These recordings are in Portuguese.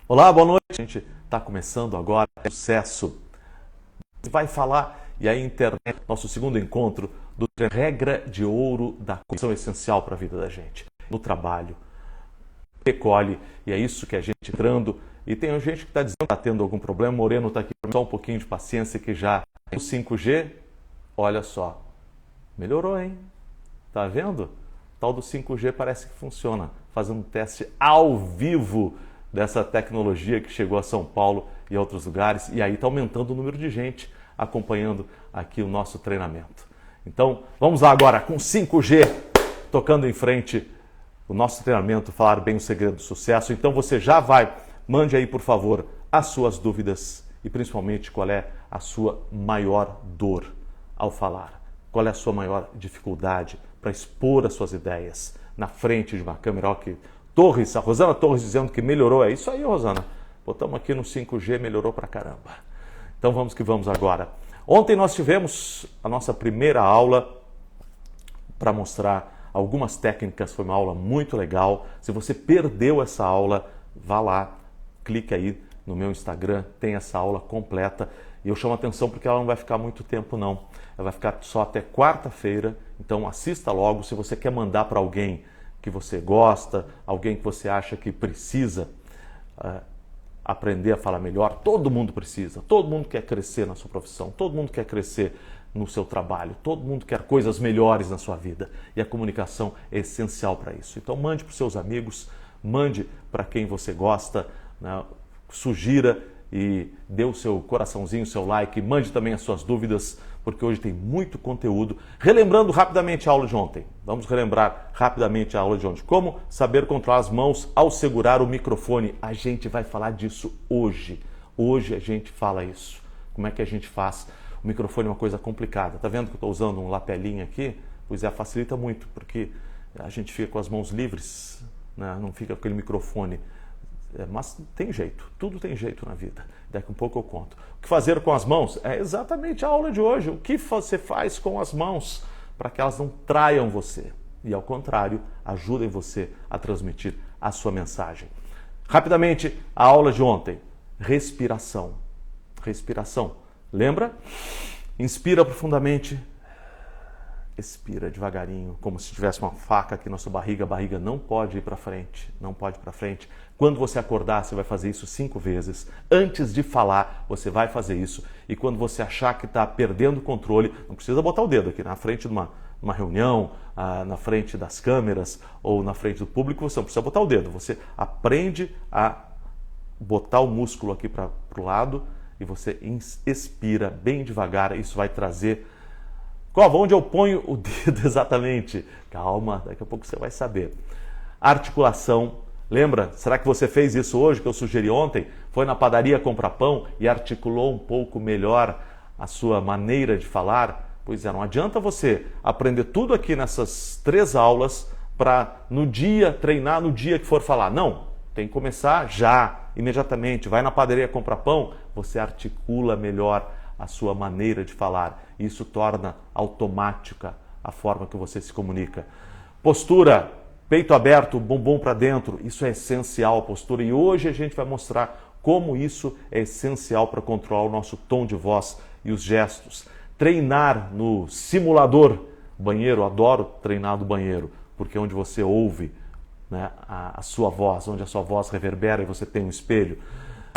Olá, boa noite. A gente está começando agora sucesso. Vai falar, e aí internet, nosso segundo encontro do regra de ouro da condição essencial para a vida da gente. No trabalho, recolhe, e é isso que a gente entrando. E tem gente que está dizendo que está tendo algum problema. Moreno está aqui, só um pouquinho de paciência que já o 5G, olha só, melhorou, hein? Tá vendo? O tal do 5G parece que funciona. Fazendo um teste ao vivo dessa tecnologia que chegou a São Paulo e a outros lugares, e aí está aumentando o número de gente acompanhando aqui o nosso treinamento. Então, vamos lá agora com 5G, tocando em frente o nosso treinamento, falar bem o segredo do sucesso. Então você já vai, mande aí por favor as suas dúvidas e principalmente qual é a sua maior dor ao falar, qual é a sua maior dificuldade para expor as suas ideias na frente de uma câmera. Ok, Torres, a Rosana Torres dizendo que melhorou. É isso aí, Rosana. Botamos aqui no 5G, melhorou pra caramba. Então vamos que vamos agora. Ontem nós tivemos a nossa primeira aula para mostrar algumas técnicas. Foi uma aula muito legal. Se você perdeu essa aula, vá lá, clique aí no meu Instagram, tem essa aula completa. E eu chamo a atenção porque ela não vai ficar muito tempo não. Ela vai ficar só até quarta-feira. Então assista logo. Se você quer mandar para alguém que você gosta, alguém que você acha que precisa aprender a falar melhor, todo mundo precisa, todo mundo quer crescer na sua profissão, todo mundo quer crescer no seu trabalho, todo mundo quer coisas melhores na sua vida e a comunicação é essencial para isso. Então mande para os seus amigos, mande para quem você gosta, né? Sugira e dê o seu coraçãozinho, o seu like, mande também as suas dúvidas, porque hoje tem muito conteúdo. Relembrando rapidamente a aula de ontem, vamos relembrar rapidamente a aula de ontem. Como saber controlar as mãos ao segurar o microfone. A gente vai falar disso hoje. Hoje a gente fala isso. Como é que a gente faz? O microfone é uma coisa complicada. Tá vendo que eu estou usando um lapelinho aqui? Pois é, facilita muito, porque a gente fica com as mãos livres, né? Não fica com aquele microfone. Mas tem jeito, tudo tem jeito na vida. Daqui a pouco eu conto. O que fazer com as mãos? É exatamente a aula de hoje. O que você faz com as mãos para que elas não traiam você e, ao contrário, ajudem você a transmitir a sua mensagem. Rapidamente, a aula de ontem. Respiração. Respiração. Lembra? Inspira profundamente. Expira devagarinho, como se tivesse uma faca aqui na sua barriga. A barriga não pode ir para frente, não pode ir para frente. Quando você acordar, você vai fazer isso 5 vezes. Antes de falar, você vai fazer isso. E quando você achar que está perdendo o controle, não precisa botar o dedo aqui na frente de uma reunião, na frente das câmeras ou na frente do público, você não precisa botar o dedo. Você aprende a botar o músculo aqui para o lado e você expira bem devagar. Isso vai trazer... Onde eu ponho o dedo exatamente? Calma, daqui a pouco você vai saber. Articulação. Lembra? Será que você fez isso hoje, que eu sugeri ontem? Foi na padaria comprar pão e articulou um pouco melhor a sua maneira de falar? Pois é, não adianta você aprender tudo aqui nessas 3 aulas para no dia, treinar no dia que for falar. Não, tem que começar já, imediatamente. Vai na padaria comprar pão, você articula melhor a sua maneira de falar. Isso torna automática a forma que você se comunica. Postura, peito aberto, bumbum para dentro, isso é essencial a postura. E hoje a gente vai mostrar como isso é essencial para controlar o nosso tom de voz e os gestos. Treinar no simulador banheiro, adoro treinar no banheiro, porque é onde você ouve, né, a sua voz, onde a sua voz reverbera e você tem um espelho.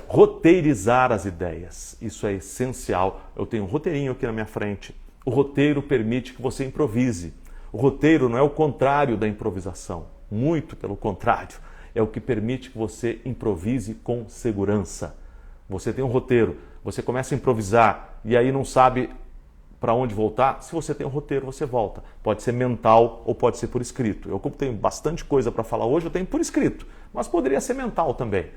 Roteirizar as ideias, isso é essencial. Eu tenho um roteirinho aqui na minha frente. O roteiro permite que você improvise. O roteiro não é o contrário da improvisação, muito pelo contrário. É o que permite que você improvise com segurança. Você tem um roteiro, você começa a improvisar e aí não sabe para onde voltar. Se você tem um roteiro, você volta. Pode ser mental ou pode ser por escrito. Eu, como tenho bastante coisa para falar hoje, eu tenho por escrito, mas poderia ser mental também,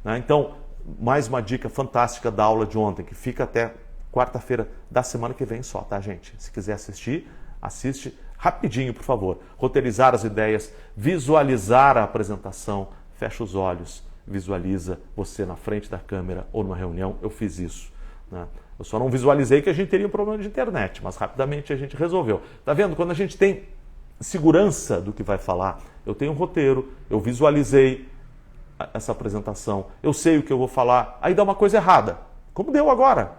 né? Então, mais uma dica fantástica da aula de ontem, que fica até quarta-feira da semana que vem só, tá, gente? Se quiser assistir, assiste rapidinho, por favor. Roteirizar as ideias, visualizar a apresentação, fecha os olhos, visualiza você na frente da câmera ou numa reunião. Eu fiz isso, né? Eu só não visualizei que a gente teria um problema de internet, mas rapidamente a gente resolveu. Tá vendo? Quando a gente tem segurança do que vai falar, eu tenho um roteiro, eu visualizei, essa apresentação, eu sei o que eu vou falar, aí dá uma coisa errada, como deu agora.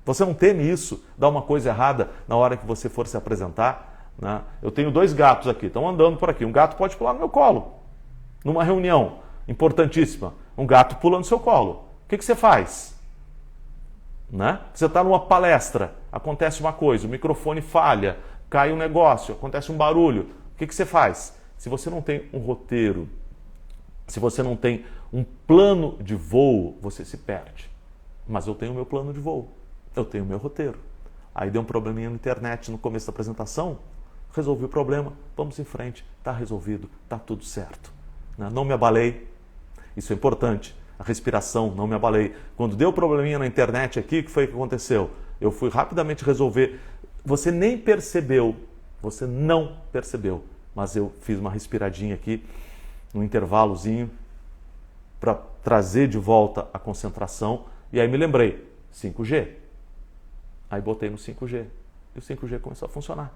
Você não teme isso, dá uma coisa errada na hora que você for se apresentar, né? Eu tenho 2 gatos aqui, estão andando por aqui, um gato pode pular no meu colo, numa reunião importantíssima, um gato pula no seu colo. O que você faz? Né? Você está numa palestra, acontece uma coisa, o microfone falha, cai um negócio, acontece um barulho. O que você faz? Se você não tem um roteiro, se você não tem um plano de voo, você se perde. Mas eu tenho o meu plano de voo, eu tenho o meu roteiro. Aí deu um probleminha na internet no começo da apresentação, resolvi o problema, vamos em frente, está resolvido, está tudo certo. Não me abalei, isso é importante. A respiração, não me abalei. Quando deu probleminha na internet aqui, o que foi que aconteceu? Eu fui rapidamente resolver. Você nem percebeu, você não percebeu, mas eu fiz uma respiradinha aqui, um intervalozinho, para trazer de volta a concentração. E aí me lembrei, 5G. Aí botei no 5G. E o 5G começou a funcionar.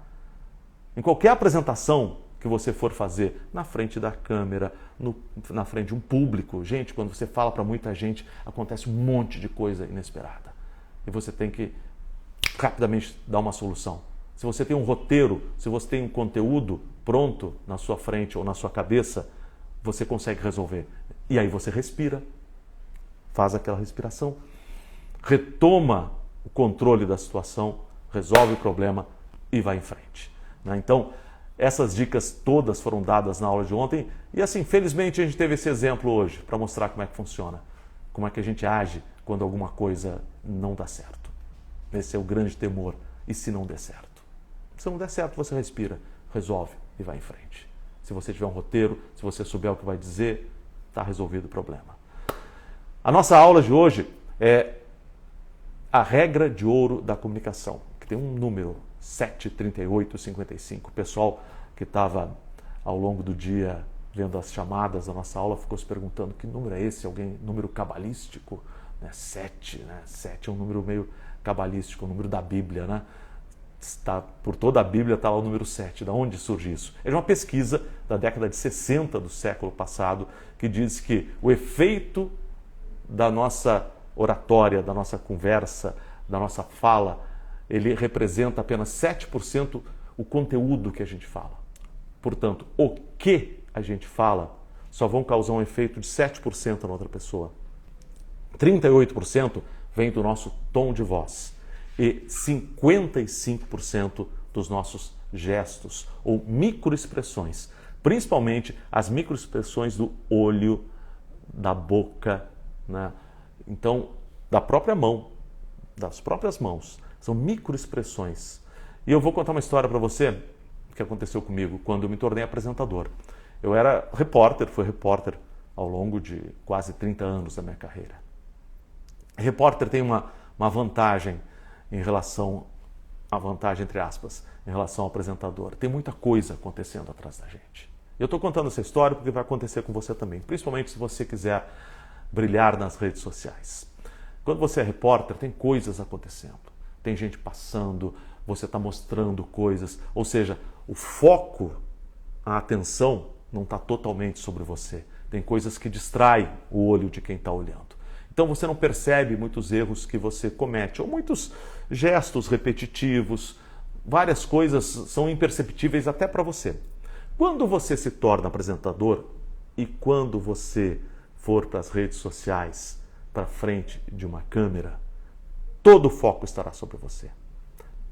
Em qualquer apresentação que você for fazer, na frente da câmera, na frente de um público. Gente, quando você fala para muita gente, acontece um monte de coisa inesperada. E você tem que rapidamente dar uma solução. Se você tem um roteiro, se você tem um conteúdo pronto na sua frente ou na sua cabeça, você consegue resolver. E aí você respira, faz aquela respiração, retoma o controle da situação, resolve o problema e vai em frente. Então, essas dicas todas foram dadas na aula de ontem e assim, felizmente a gente teve esse exemplo hoje para mostrar como é que funciona, como é que a gente age quando alguma coisa não dá certo. Esse é o grande temor. E se não der certo? Se não der certo, você respira, resolve e vai em frente. Se você tiver um roteiro, se você souber o que vai dizer, está resolvido o problema. A nossa aula de hoje é a regra de ouro da comunicação, que tem um número 73855. O pessoal que estava ao longo do dia vendo as chamadas da nossa aula ficou se perguntando que número é esse? Alguém, número cabalístico? 7, né? 7 é um número meio cabalístico, o número da Bíblia, né? Por toda a Bíblia está lá o número 7. Da onde surge isso? É de uma pesquisa da década de 60 do século passado que diz que o efeito da nossa oratória, da nossa conversa, da nossa fala, ele representa apenas 7% o conteúdo que a gente fala. Portanto, o que a gente fala só vão causar um efeito de 7% na outra pessoa. 38% vem do nosso tom de voz e 55% dos nossos gestos ou microexpressões, principalmente as microexpressões do olho, da boca, né? Então, da própria mão, das próprias mãos. São microexpressões. E eu vou contar uma história para você que aconteceu comigo quando eu me tornei apresentador. Eu era repórter, fui repórter ao longo de quase 30 anos da minha carreira. Repórter tem uma vantagem em relação, a vantagem entre aspas, em relação ao apresentador. Tem muita coisa acontecendo atrás da gente. Eu estou contando essa história porque vai acontecer com você também, principalmente se você quiser brilhar nas redes sociais. Quando você é repórter, tem coisas acontecendo. Tem gente passando, você está mostrando coisas, ou seja, o foco, a atenção não está totalmente sobre você. Tem coisas que distraem o olho de quem está olhando. Então você não percebe muitos erros que você comete, ou muitos gestos repetitivos, várias coisas são imperceptíveis até para você. Quando você se torna apresentador e quando você for para as redes sociais, para frente de uma câmera, todo o foco estará sobre você.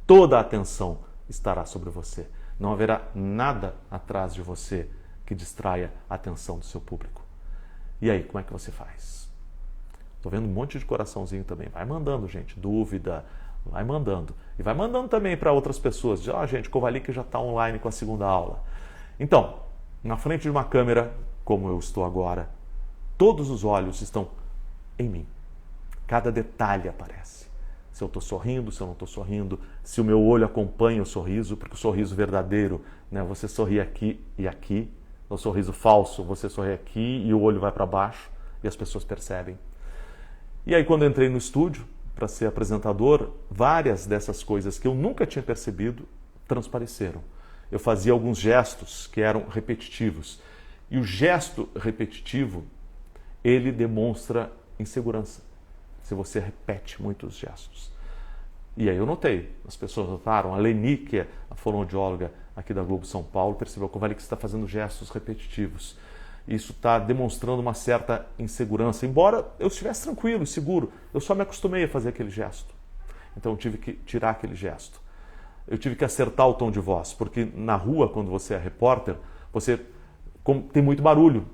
Toda a atenção estará sobre você. Não haverá nada atrás de você que distraia a atenção do seu público. E aí, como é que você faz? Estou vendo um monte de coraçãozinho também. Vai mandando, gente, dúvida, vai mandando. E vai mandando também para outras pessoas. Diz, gente, Kovalik já está online com a segunda aula. Então, na frente de uma câmera, como eu estou agora, todos os olhos estão em mim. Cada detalhe aparece. Se eu estou sorrindo, se eu não estou sorrindo, se o meu olho acompanha o sorriso, porque o sorriso verdadeiro, né, você sorri aqui e aqui. O sorriso falso, você sorri aqui e o olho vai para baixo e as pessoas percebem. E aí quando eu entrei no estúdio para ser apresentador, várias dessas coisas que eu nunca tinha percebido transpareceram. Eu fazia alguns gestos que eram repetitivos. E o gesto repetitivo, ele demonstra insegurança, se você repete muitos gestos. E aí eu notei, as pessoas notaram, a Leni, que é a fonoaudióloga aqui da Globo São Paulo, percebeu que você está fazendo gestos repetitivos. Isso está demonstrando uma certa insegurança, embora eu estivesse tranquilo e seguro, eu só me acostumei a fazer aquele gesto. Então eu tive que tirar aquele gesto. Eu tive que acertar o tom de voz, porque na rua, quando você é repórter, você tem muito barulho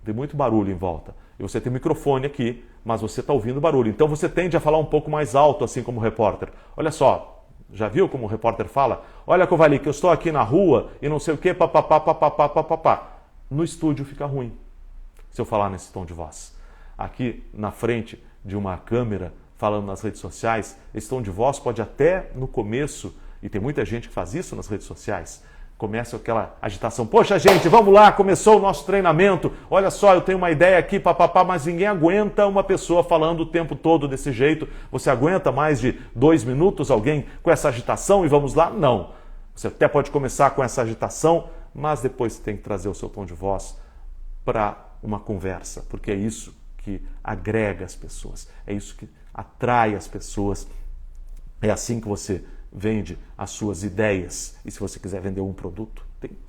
em volta. E você tem microfone aqui, mas você está ouvindo barulho. Então você tende a falar um pouco mais alto, assim como repórter. Olha só, já viu como o repórter fala? Olha, Covali, que eu estou aqui na rua e não sei o que, papapá, papapá, papapá. No estúdio fica ruim, se eu falar nesse tom de voz. Aqui na frente de uma câmera, falando nas redes sociais, esse tom de voz pode até no começo, e tem muita gente que faz isso nas redes sociais, começa aquela agitação. Poxa, gente, vamos lá, começou o nosso treinamento. Olha só, eu tenho uma ideia aqui, papapá, mas ninguém aguenta uma pessoa falando o tempo todo desse jeito. Você aguenta mais de 2 minutos alguém com essa agitação e vamos lá? Não. Você até pode começar com essa agitação, mas depois você tem que trazer o seu tom de voz para uma conversa, porque é isso que agrega as pessoas, é isso que atrai as pessoas. É assim que você vende as suas ideias. E se você quiser vender um produto,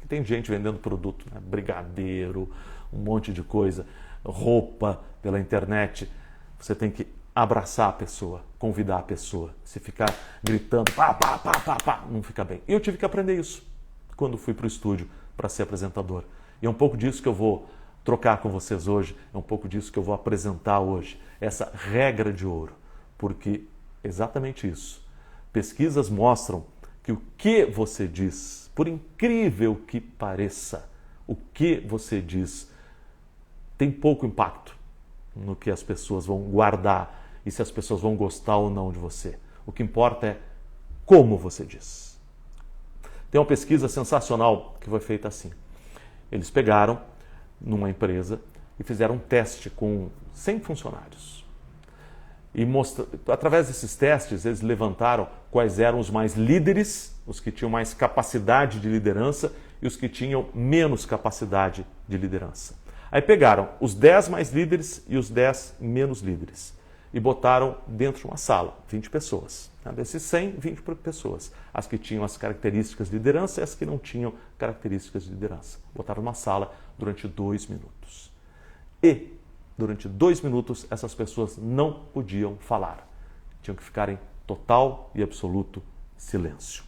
tem gente vendendo produto, né? Brigadeiro, um monte de coisa, roupa pela internet. Você tem que abraçar a pessoa, convidar a pessoa. Se ficar gritando, pá, pá, pá, pá, pá, não fica bem. E eu tive que aprender isso quando fui para o estúdio para ser apresentador. E é um pouco disso que eu vou trocar com vocês hoje, é um pouco disso que eu vou apresentar hoje, essa regra de ouro. Porque exatamente isso. Pesquisas mostram que o que você diz, por incrível que pareça, o que você diz tem pouco impacto no que as pessoas vão guardar e se as pessoas vão gostar ou não de você. O que importa é como você diz. Tem uma pesquisa sensacional que foi feita assim. Eles pegaram numa empresa e fizeram um teste com 100 funcionários. E através desses testes, eles levantaram quais eram os mais líderes, os que tinham mais capacidade de liderança e os que tinham menos capacidade de liderança. Aí pegaram os 10 mais líderes e os 10 menos líderes e botaram dentro de uma sala, 20 pessoas. Desses 100, 20 pessoas. As que tinham as características de liderança e as que não tinham características de liderança. Botaram numa sala durante 2 minutos. E durante 2 minutos, essas pessoas não podiam falar. Tinham que ficar em total e absoluto silêncio.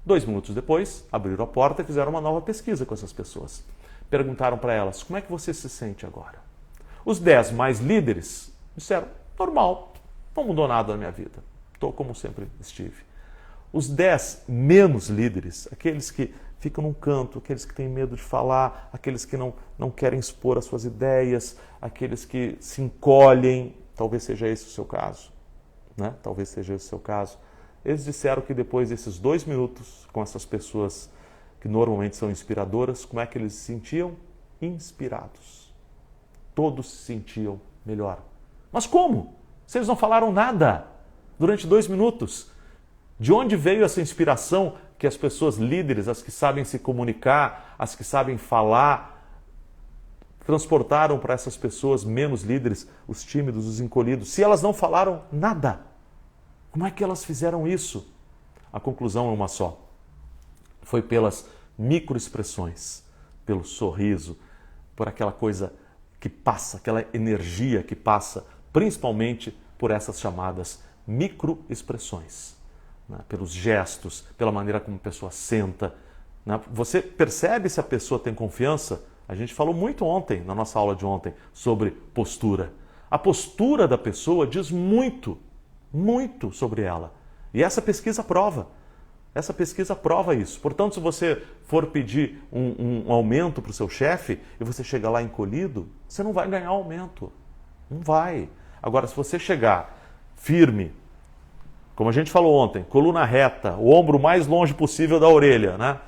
2 minutos depois, abriram a porta e fizeram uma nova pesquisa com essas pessoas. Perguntaram para elas, como é que você se sente agora? Os 10 mais líderes disseram, normal, não mudou nada na minha vida. Estou como sempre estive. Os 10 menos líderes, aqueles que ficam num canto, aqueles que têm medo de falar, aqueles que não querem expor as suas ideias, aqueles que se encolhem, talvez seja esse o seu caso, né? Talvez seja esse o seu caso. Eles disseram que depois desses 2 minutos com essas pessoas que normalmente são inspiradoras, como é que eles se sentiam? Inspirados. Todos se sentiam melhor. Mas como? Se eles não falaram nada durante 2 minutos. De onde veio essa inspiração que as pessoas líderes, as que sabem se comunicar, as que sabem falar, transportaram para essas pessoas menos líderes, os tímidos, os encolhidos, se elas não falaram nada? Como é que elas fizeram isso? A conclusão é uma só. Foi pelas microexpressões, pelo sorriso, por aquela coisa que passa, aquela energia que passa, principalmente por essas chamadas microexpressões. Né? Pelos gestos, pela maneira como a pessoa senta. Né? Você percebe se a pessoa tem confiança? A gente falou muito ontem, na nossa aula de ontem, sobre postura. A postura da pessoa diz muito, muito sobre ela. E essa pesquisa prova. Essa pesquisa prova isso. Portanto, se você for pedir um aumento para o seu chefe e você chegar lá encolhido, você não vai ganhar aumento. Não vai. Agora, se você chegar firme, como a gente falou ontem, coluna reta, o ombro mais longe possível da orelha, né?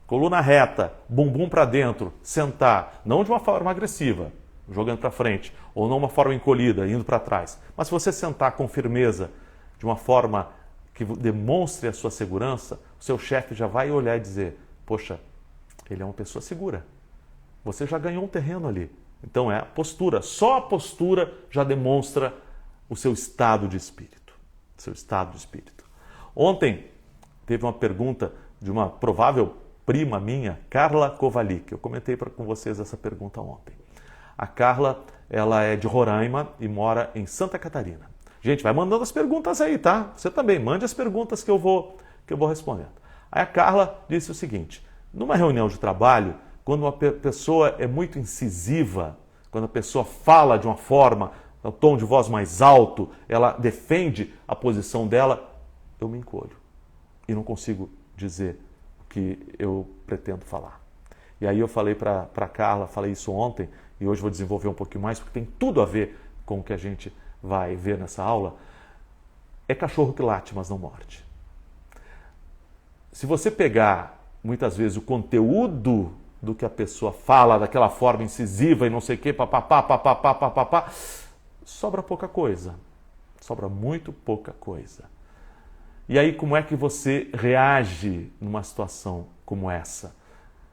Coluna reta, bumbum para dentro, sentar, não de uma forma agressiva, jogando para frente, ou não uma forma encolhida, indo para trás. Mas se você sentar com firmeza, de uma forma que demonstre a sua segurança, o seu chefe já vai olhar e dizer, poxa, ele é uma pessoa segura. Você já ganhou um terreno ali, Então é a postura. Só a postura já demonstra o seu estado de espírito. Seu estado de espírito. Ontem teve uma pergunta de uma provável prima minha, Carla Kovalik. Eu comentei com vocês essa pergunta ontem. A Carla, ela é de Roraima e mora em Santa Catarina. Gente, vai mandando as perguntas aí, tá? Você também, mande as perguntas que eu vou respondendo. Aí a Carla disse o seguinte: numa reunião de trabalho, quando uma pessoa é muito incisiva, quando a pessoa fala de uma forma, o tom de voz mais alto, ela defende a posição dela, eu me encolho e não consigo dizer o que eu pretendo falar. E aí eu falei para a Carla, falei isso ontem, e hoje vou desenvolver um pouquinho mais, porque tem tudo a ver com o que a gente vai ver nessa aula. É cachorro que late, mas não morde. Se você pegar, muitas vezes, o conteúdo do que a pessoa fala, daquela forma incisiva e não sei o quê, papapá, sobra pouca coisa. Sobra muito pouca coisa. E aí, como é que você reage numa situação como essa?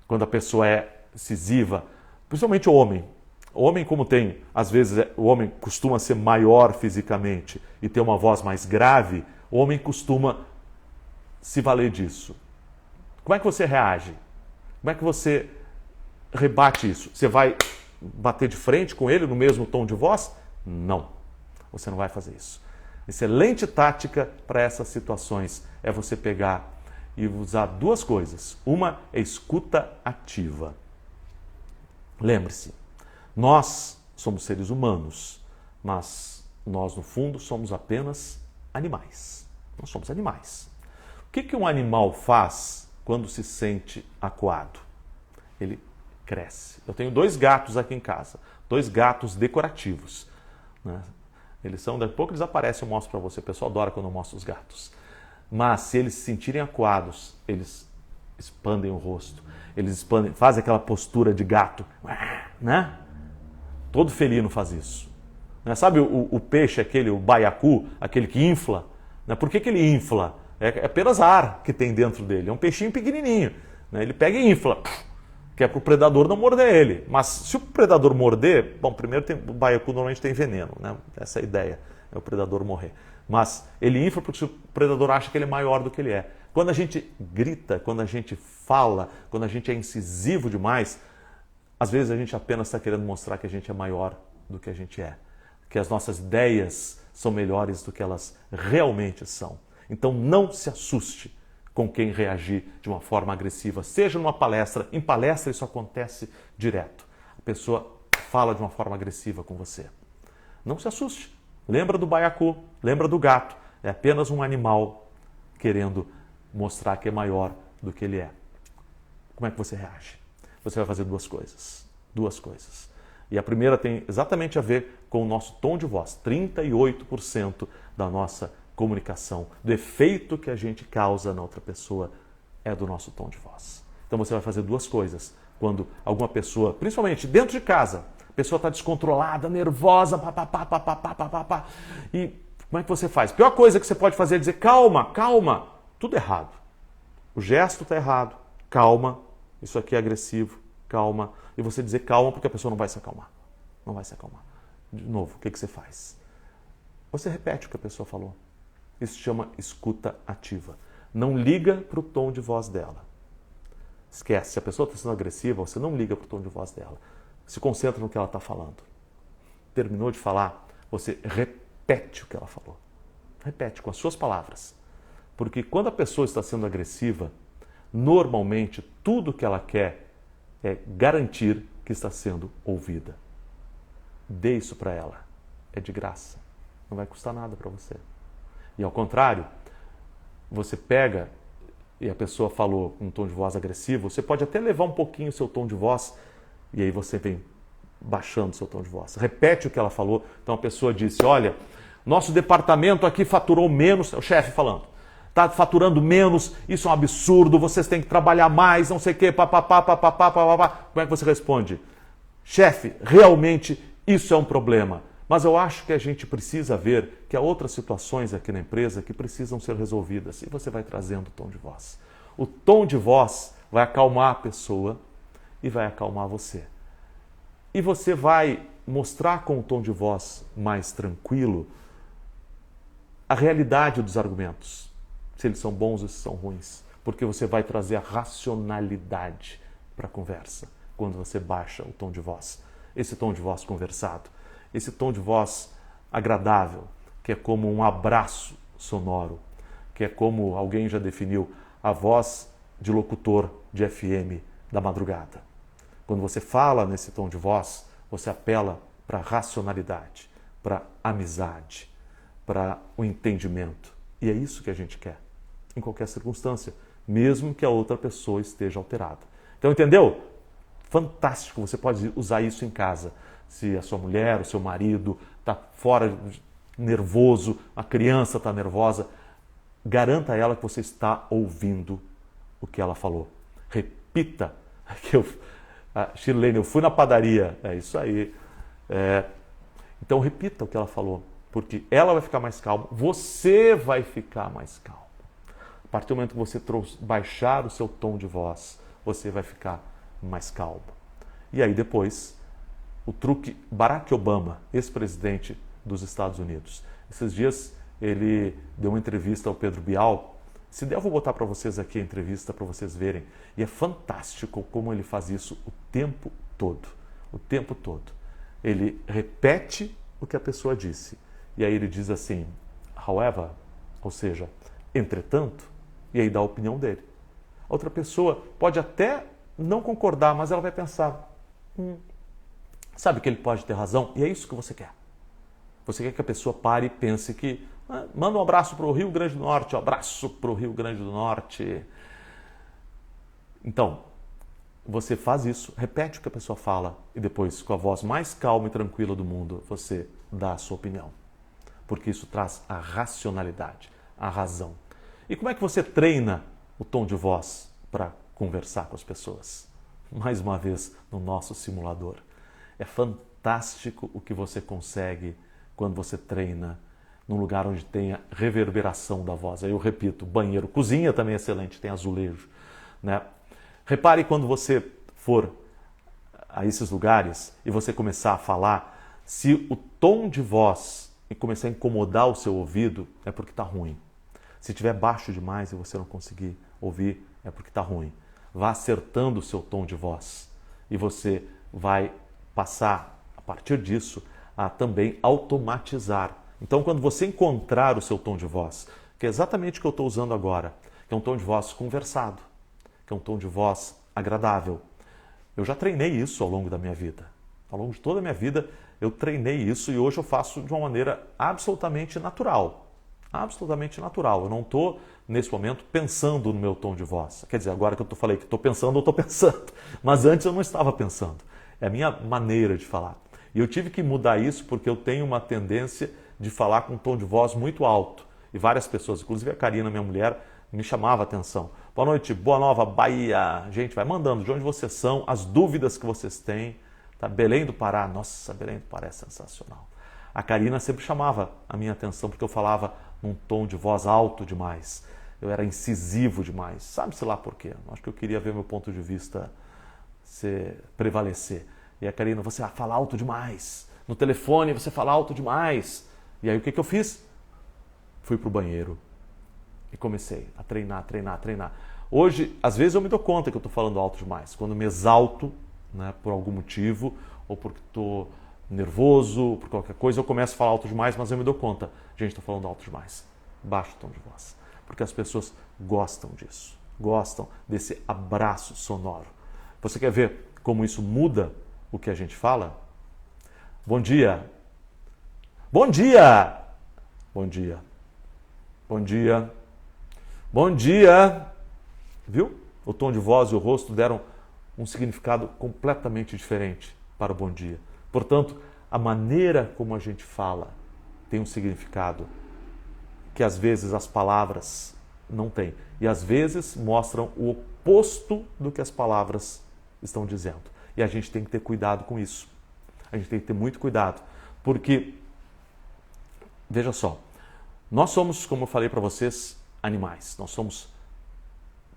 Quando a pessoa é incisiva, principalmente o homem. O homem, como tem, às vezes, o homem costuma ser maior fisicamente e ter uma voz mais grave, o homem costuma se valer disso. Como é que você reage? Como é que você rebate isso? Você vai bater de frente com ele no mesmo tom de voz? Não, você não vai fazer isso. Excelente tática para essas situações é você pegar e usar duas coisas. Uma é escuta ativa. Lembre-se, nós somos seres humanos, mas nós, no fundo, somos apenas animais. Nós somos animais. O que um animal faz quando se sente acuado? Ele cresce. Eu tenho 2 gatos aqui em casa, 2 gatos decorativos, né? Daqui a pouco eles aparecem, eu mostro para você, o pessoal adora quando eu mostro os gatos. Mas se eles se sentirem acuados, eles expandem o rosto, eles expandem, fazem aquela postura de gato, né? Todo felino faz isso. Né? Sabe o peixe, o baiacu, aquele que infla? Né? Por que ele infla? É apenas ar que tem dentro dele, é um peixinho pequenininho. Né? Ele pega e infla, que é para o predador não morder ele. Mas se o predador morder, bom, primeiro o baiacu normalmente tem veneno, né? Essa é a ideia, é o predador morrer. Mas ele infla porque o predador acha que ele é maior do que ele é. Quando a gente grita, quando a gente fala, quando a gente é incisivo demais, às vezes a gente apenas está querendo mostrar que a gente é maior do que a gente é. Que as nossas ideias são melhores do que elas realmente são. Então não se assuste com quem reagir de uma forma agressiva, seja numa palestra. Em palestra isso acontece direto. A pessoa fala de uma forma agressiva com você. Não se assuste. Lembra do baiacu, lembra do gato. É apenas um animal querendo mostrar que é maior do que ele é. Como é que você reage? Você vai fazer 2 coisas. 2 coisas. E a primeira tem exatamente a ver com o nosso tom de voz. 38% da nossa comunicação, do efeito que a gente causa na outra pessoa, é do nosso tom de voz. Então você vai fazer 2 coisas. Quando alguma pessoa, principalmente dentro de casa, a pessoa está descontrolada, nervosa, e como é que você faz? A pior coisa que você pode fazer é dizer calma, calma. Tudo errado. O gesto está errado. Calma, isso aqui é agressivo. Calma. E você dizer calma porque a pessoa não vai se acalmar. Não vai se acalmar. De novo, o que você faz? Você repete o que a pessoa falou. Isso se chama escuta ativa. Não liga para o tom de voz dela. Esquece, se a pessoa está sendo agressiva, você não liga para o tom de voz dela. Se concentra no que ela está falando. Terminou de falar, você repete o que ela falou. Repete com as suas palavras. Porque quando a pessoa está sendo agressiva, normalmente tudo que ela quer é garantir que está sendo ouvida. Dê isso para ela. É de graça. Não vai custar nada para você. E ao contrário, você pega e a pessoa falou com um tom de voz agressivo, você pode até levar um pouquinho o seu tom de voz e aí você vem baixando o seu tom de voz. Repete o que ela falou. Então a pessoa disse, olha, nosso departamento aqui faturou menos, é o chefe falando, está faturando menos, isso é um absurdo, vocês têm que trabalhar mais, não sei o quê, papapá. Como é que você responde? Chefe, realmente isso é um problema. Mas eu acho que a gente precisa ver que há outras situações aqui na empresa que precisam ser resolvidas. E você vai trazendo o tom de voz. O tom de voz vai acalmar a pessoa e vai acalmar você. E você vai mostrar com um tom de voz mais tranquilo a realidade dos argumentos, se eles são bons ou se são ruins, porque você vai trazer a racionalidade para a conversa quando você baixa o tom de voz. Esse tom de voz conversado, esse tom de voz agradável, que é como um abraço sonoro, que é como alguém já definiu, a voz de locutor de FM da madrugada. Quando você fala nesse tom de voz, você apela para a racionalidade, para a amizade, para o entendimento. E é isso que a gente quer, em qualquer circunstância, mesmo que a outra pessoa esteja alterada. Então, entendeu? Fantástico, você pode usar isso em casa. Se a sua mulher, o seu marido está fora, nervoso, a criança está nervosa, garanta a ela que você está ouvindo o que ela falou. Repita. Shirlene, eu fui na padaria. É isso aí. Então repita o que ela falou, porque ela vai ficar mais calma, você vai ficar mais calmo. A partir do momento que você baixar o seu tom de voz, você vai ficar mais calmo. E aí depois, o truque Barack Obama, ex-presidente dos Estados Unidos. Esses dias ele deu uma entrevista ao Pedro Bial. Se der, eu vou botar para vocês aqui a entrevista para vocês verem. E é fantástico como ele faz isso o tempo todo. O tempo todo. Ele repete o que a pessoa disse. E aí ele diz assim, however, ou seja, entretanto, e aí dá a opinião dele. A outra pessoa pode até não concordar, mas ela vai pensar, sabe que ele pode ter razão? E é isso que você quer. Você quer que a pessoa pare e pense que, manda um abraço para o Rio Grande do Norte, um abraço para o Rio Grande do Norte. Então, você faz isso, repete o que a pessoa fala e depois, com a voz mais calma e tranquila do mundo, você dá a sua opinião. Porque isso traz a racionalidade, a razão. E como é que você treina o tom de voz para conversar com as pessoas? Mais uma vez, no nosso simulador. É fantástico o que você consegue quando você treina num lugar onde tenha reverberação da voz. Aí eu repito, banheiro, cozinha também é excelente, tem azulejo, né? Repare quando você for a esses lugares e você começar a falar, se o tom de voz começar a incomodar o seu ouvido, é porque está ruim. Se estiver baixo demais e você não conseguir ouvir, é porque está ruim. Vá acertando o seu tom de voz e você vai passar, a partir disso, a também automatizar. Então, quando você encontrar o seu tom de voz, que é exatamente o que eu estou usando agora, que é um tom de voz conversado, que é um tom de voz agradável. Eu já treinei isso ao longo da minha vida. Ao longo de toda a minha vida, eu treinei isso e hoje eu faço de uma maneira absolutamente natural. Absolutamente natural. Eu não estou, nesse momento, pensando no meu tom de voz. Quer dizer, agora que eu falei que estou pensando, eu estou pensando. Mas antes eu não estava pensando. É a minha maneira de falar. E eu tive que mudar isso porque eu tenho uma tendência de falar com um tom de voz muito alto. E várias pessoas, inclusive a Karina, minha mulher, me chamava a atenção. Boa noite, Boa Nova, Bahia. Gente, vai mandando de onde vocês são, as dúvidas que vocês têm. Tá? Belém do Pará. Nossa, Belém do Pará é sensacional. A Karina sempre chamava a minha atenção porque eu falava num tom de voz alto demais. Eu era incisivo demais. Sabe-se lá por quê? Acho que eu queria ver meu ponto de vista prevalecer. E a Karina, você fala alto demais. No telefone você fala alto demais. E aí o que eu fiz? Fui pro banheiro e comecei a treinar. Hoje, às vezes eu me dou conta que eu estou falando alto demais. Quando me exalto, né, por algum motivo, ou porque estou nervoso, por qualquer coisa, eu começo a falar alto demais, mas eu me dou conta. Gente, estou falando alto demais. Baixo o tom de voz. Porque as pessoas gostam disso. Gostam desse abraço sonoro. Você quer ver como isso muda o que a gente fala? Bom dia. Bom dia. Bom dia. Bom dia. Bom dia. Viu? O tom de voz e o rosto deram um significado completamente diferente para o bom dia. Portanto, a maneira como a gente fala tem um significado que às vezes as palavras não têm. E às vezes mostram o oposto do que as palavras estão dizendo. E a gente tem que ter cuidado com isso. A gente tem que ter muito cuidado. Porque, veja só, nós somos, como eu falei para vocês, animais. Nós somos,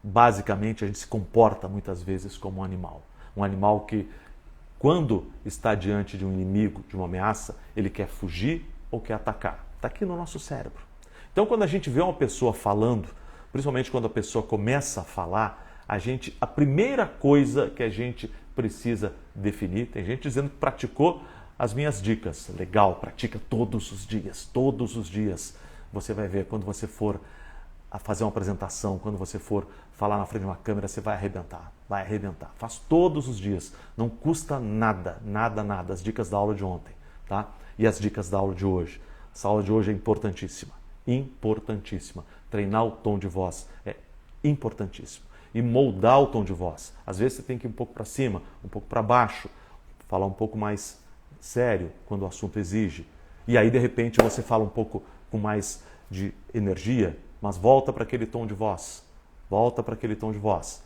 basicamente, a gente se comporta muitas vezes como um animal. Um animal que Quando está diante de um inimigo, de uma ameaça, ele quer fugir ou quer atacar. Está aqui no nosso cérebro. Então, quando a gente vê uma pessoa falando, principalmente quando a pessoa começa a falar, a primeira coisa que a gente precisa definir, tem gente dizendo que praticou as minhas dicas. Legal, pratica todos os dias, todos os dias. Você vai ver, quando você for a fazer uma apresentação, quando você for falar na frente de uma câmera, você vai arrebentar, vai arrebentar. Faz todos os dias, não custa nada, nada, nada. As dicas da aula de ontem, tá? E as dicas da aula de hoje. Essa aula de hoje é importantíssima, importantíssima. Treinar o tom de voz é importantíssimo. E moldar o tom de voz. Às vezes você tem que ir um pouco para cima, um pouco para baixo, falar um pouco mais sério quando o assunto exige. E aí, de repente, você fala um pouco com mais de energia, mas volta para aquele tom de voz. Volta para aquele tom de voz.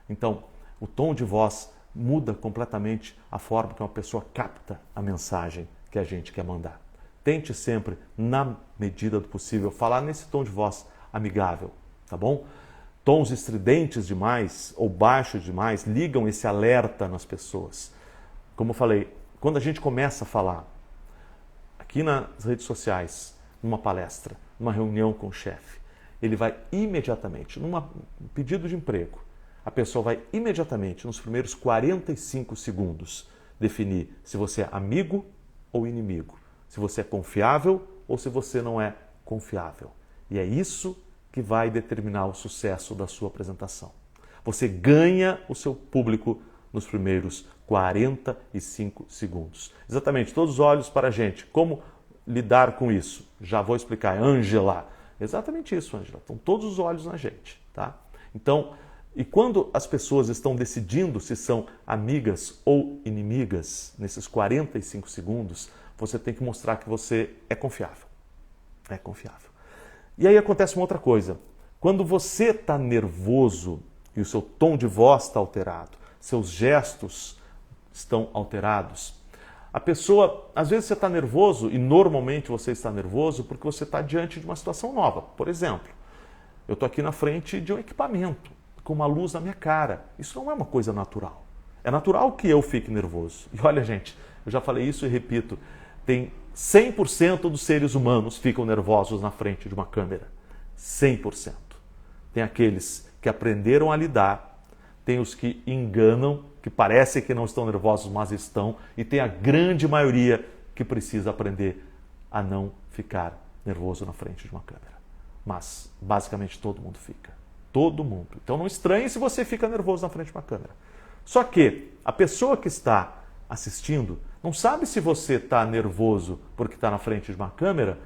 Então, o tom de voz muda completamente a forma que uma pessoa capta a mensagem que a gente quer mandar. Tente sempre, na medida do possível, falar nesse tom de voz amigável, tá bom? Tons estridentes demais ou baixos demais ligam esse alerta nas pessoas. Como eu falei, quando a gente começa a falar aqui nas redes sociais, numa palestra, numa reunião com o chefe, ele vai imediatamente, num pedido de emprego, a pessoa vai imediatamente, nos primeiros 45 segundos, definir se você é amigo ou inimigo, se você é confiável ou se você não é confiável. E é isso que vai determinar o sucesso da sua apresentação. Você ganha o seu público nos primeiros 45 segundos. Exatamente, todos os olhos para a gente. Como lidar com isso? Já vou explicar. Ângela. Exatamente isso, Ângela. Estão todos os olhos na gente, tá? Então, e quando as pessoas estão decidindo se são amigas ou inimigas, nesses 45 segundos, você tem que mostrar que você é confiável. É confiável. E aí acontece uma outra coisa. Quando você está nervoso e o seu tom de voz está alterado, seus gestos estão alterados, a pessoa, às vezes você está nervoso, e normalmente você está nervoso porque você está diante de uma situação nova. Por exemplo, eu estou aqui na frente de um equipamento, com uma luz na minha cara. Isso não é uma coisa natural. É natural que eu fique nervoso. E olha, gente, eu já falei isso e repito, tem 100% dos seres humanos ficam nervosos na frente de uma câmera. 100%. Tem aqueles que aprenderam a lidar, tem os que enganam, que parecem que não estão nervosos, mas estão, e tem a grande maioria que precisa aprender a não ficar nervoso na frente de uma câmera. Mas, basicamente, todo mundo fica. Todo mundo. Então não estranhe se você fica nervoso na frente de uma câmera. Só que a pessoa que está assistindo não sabe se você está nervoso porque está na frente de uma câmera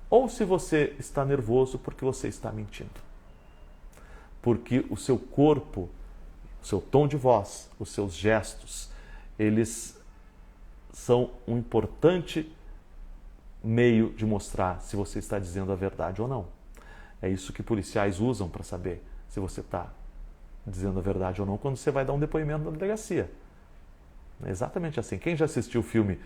ou se você está nervoso porque você está mentindo. Porque o seu corpo, o seu tom de voz, os seus gestos, eles são um importante meio de mostrar se você está dizendo a verdade ou não. É isso que policiais usam para saber se você está dizendo a verdade ou não quando você vai dar um depoimento na delegacia. É exatamente assim. Quem já assistiu o filme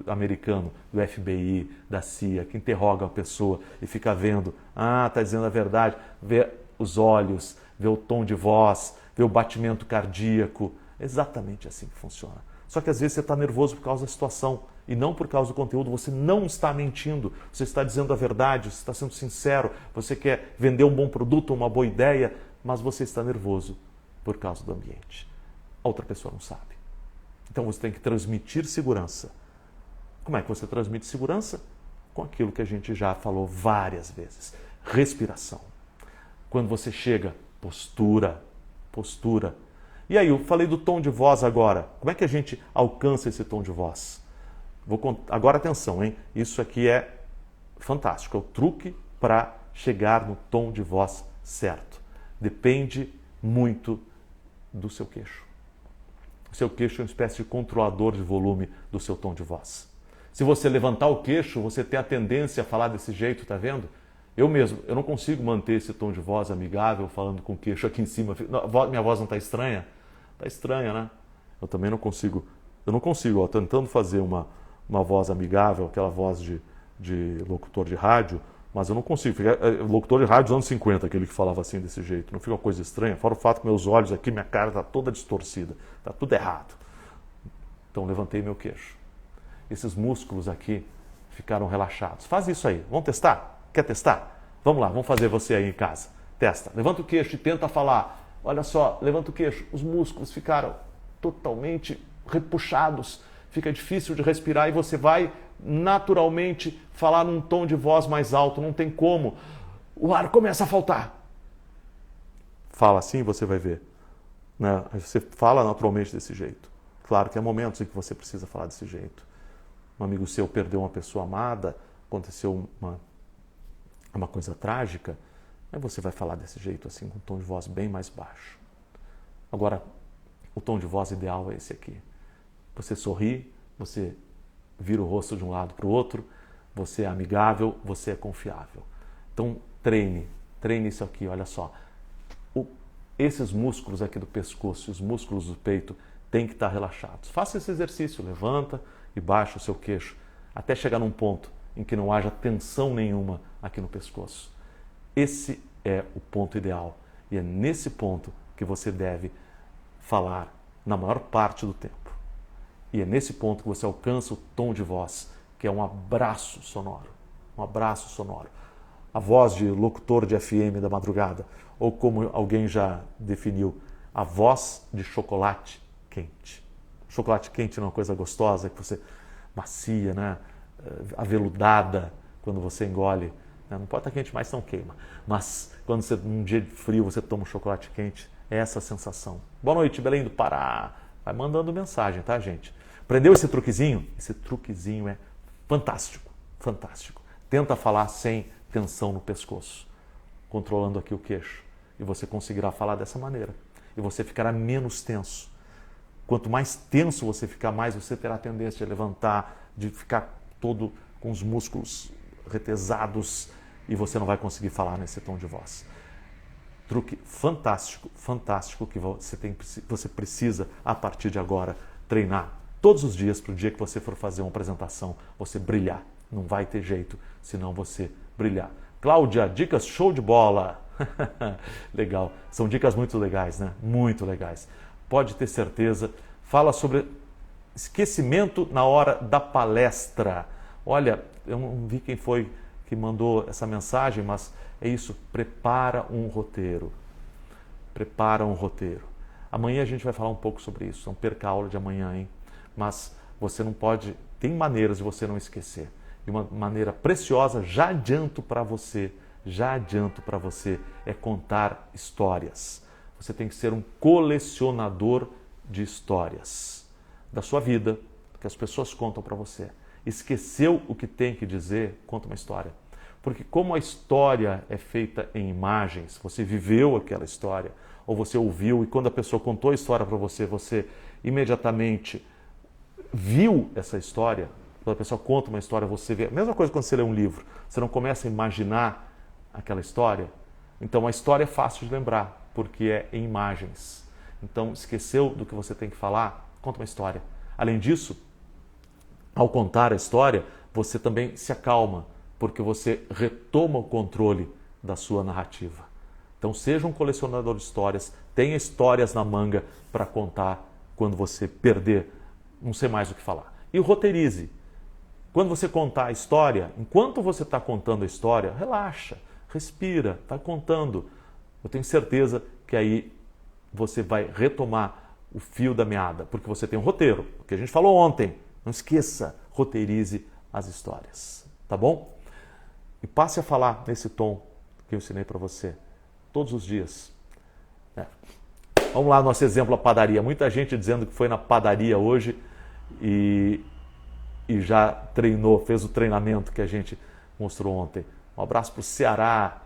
americano, do FBI, da CIA, que interroga a pessoa e fica vendo, está dizendo a verdade, vê os olhos, vê o tom de voz, vê o batimento cardíaco. É exatamente assim que funciona. Só que às vezes você está nervoso por causa da situação e não por causa do conteúdo. Você não está mentindo, você está dizendo a verdade, você está sendo sincero, você quer vender um bom produto, uma boa ideia, mas você está nervoso por causa do ambiente. A outra pessoa não sabe. Então você tem que transmitir segurança. Como é que você transmite segurança? Com aquilo que a gente já falou várias vezes. Respiração. Quando você chega, postura, postura. E aí, eu falei do tom de voz agora. Como é que a gente alcança esse tom de voz? Agora atenção, hein? Isso aqui é fantástico. É o truque para chegar no tom de voz certo. Depende muito do seu queixo. O seu queixo é uma espécie de controlador de volume do seu tom de voz. Se você levantar o queixo, você tem a tendência a falar desse jeito, tá vendo? Eu mesmo, eu não consigo manter esse tom de voz amigável falando com o queixo aqui em cima. Minha voz não está estranha? Está estranha, né? Eu também não consigo. Eu não consigo, ó, tentando fazer uma voz amigável, aquela voz de locutor de rádio, mas eu não consigo. Locutor de rádio dos anos 50, aquele que falava assim desse jeito. Não fica uma coisa estranha? Fora o fato que meus olhos aqui, minha cara está toda distorcida. Está tudo errado. Então levantei meu queixo. Esses músculos aqui ficaram relaxados. Faz isso aí. Vamos testar? Quer testar? Vamos lá, vamos fazer você aí em casa. Testa. Levanta o queixo e tenta falar. Olha só, levanta o queixo. Os músculos ficaram totalmente repuxados. Fica difícil de respirar e você vai naturalmente falar num tom de voz mais alto. Não tem como. O ar começa a faltar. Fala assim, você vai ver. Né? Você fala naturalmente desse jeito. Claro que há momentos em que você precisa falar desse jeito. Um amigo seu perdeu uma pessoa amada, aconteceu uma coisa trágica, aí você vai falar desse jeito, assim, com um tom de voz bem mais baixo. Agora, o tom de voz ideal é esse aqui. Você sorri, você vira o rosto de um lado para o outro, você é amigável, você é confiável. Então, treine isso aqui, olha só. Esses músculos aqui do pescoço e os músculos do peito têm que estar relaxados. Faça esse exercício, levanta e baixa o seu queixo, até chegar num ponto em que não haja tensão nenhuma aqui no pescoço. Esse é o ponto ideal e é nesse ponto que você deve falar na maior parte do tempo. E é nesse ponto que você alcança o tom de voz, que é um abraço sonoro. Um abraço sonoro. A voz de locutor de FM da madrugada, ou como alguém já definiu, a voz de chocolate quente. Chocolate quente é uma coisa gostosa, que você macia, né? Aveludada, quando você engole. Né? Não pode estar quente mais, não queima. Mas quando você, num dia de frio você toma um chocolate quente, é essa a sensação. Boa noite, Belém do Pará. Vai mandando mensagem, tá, gente? Aprendeu esse truquezinho? Esse truquezinho é fantástico, fantástico. Tenta falar sem tensão no pescoço, controlando aqui o queixo. E você conseguirá falar dessa maneira. E você ficará menos tenso. Quanto mais tenso você ficar, mais você terá a tendência de levantar, de ficar todo com os músculos retesados e você não vai conseguir falar nesse tom de voz. Truque fantástico, fantástico que você precisa, a partir de agora, treinar todos os dias para o dia que você for fazer uma apresentação, você brilhar. Não vai ter jeito senão você brilhar. Cláudia, dicas show de bola. Legal, são dicas muito legais, né? Muito legais. Pode ter certeza. Fala sobre esquecimento na hora da palestra. Olha, eu não vi quem foi que mandou essa mensagem, mas é isso, prepara um roteiro. Prepara um roteiro. Amanhã a gente vai falar um pouco sobre isso, não perca a aula de amanhã, hein? Mas você não pode, tem maneiras de você não esquecer. De uma maneira preciosa, já adianto para você, é contar histórias. Você tem que ser um colecionador de histórias da sua vida, que as pessoas contam para você. Esqueceu o que tem que dizer, conta uma história. Porque como a história é feita em imagens, você viveu aquela história, ou você ouviu, e quando a pessoa contou a história para você, você imediatamente viu essa história. Quando a pessoa conta uma história, você vê. A mesma coisa quando você lê um livro. Você não começa a imaginar aquela história. Então a história é fácil de lembrar, porque é em imagens. Então esqueceu do que você tem que falar? Conta uma história. Além disso, ao contar a história, você também se acalma, porque você retoma o controle da sua narrativa. Então seja um colecionador de histórias, tenha histórias na manga para contar quando você perder, não sei mais o que falar. E roteirize. Quando você contar a história, enquanto você está contando a história, relaxa, respira, vai contando. Eu tenho certeza que aí você vai retomar o fio da meada, porque você tem um roteiro, o que a gente falou ontem. Não esqueça, roteirize as histórias, tá bom? E passe a falar nesse tom que eu ensinei para você, todos os dias. Vamos lá, nosso exemplo, a padaria. Muita gente dizendo que foi na padaria hoje e já treinou, fez o treinamento que a gente mostrou ontem. Um abraço para o Ceará,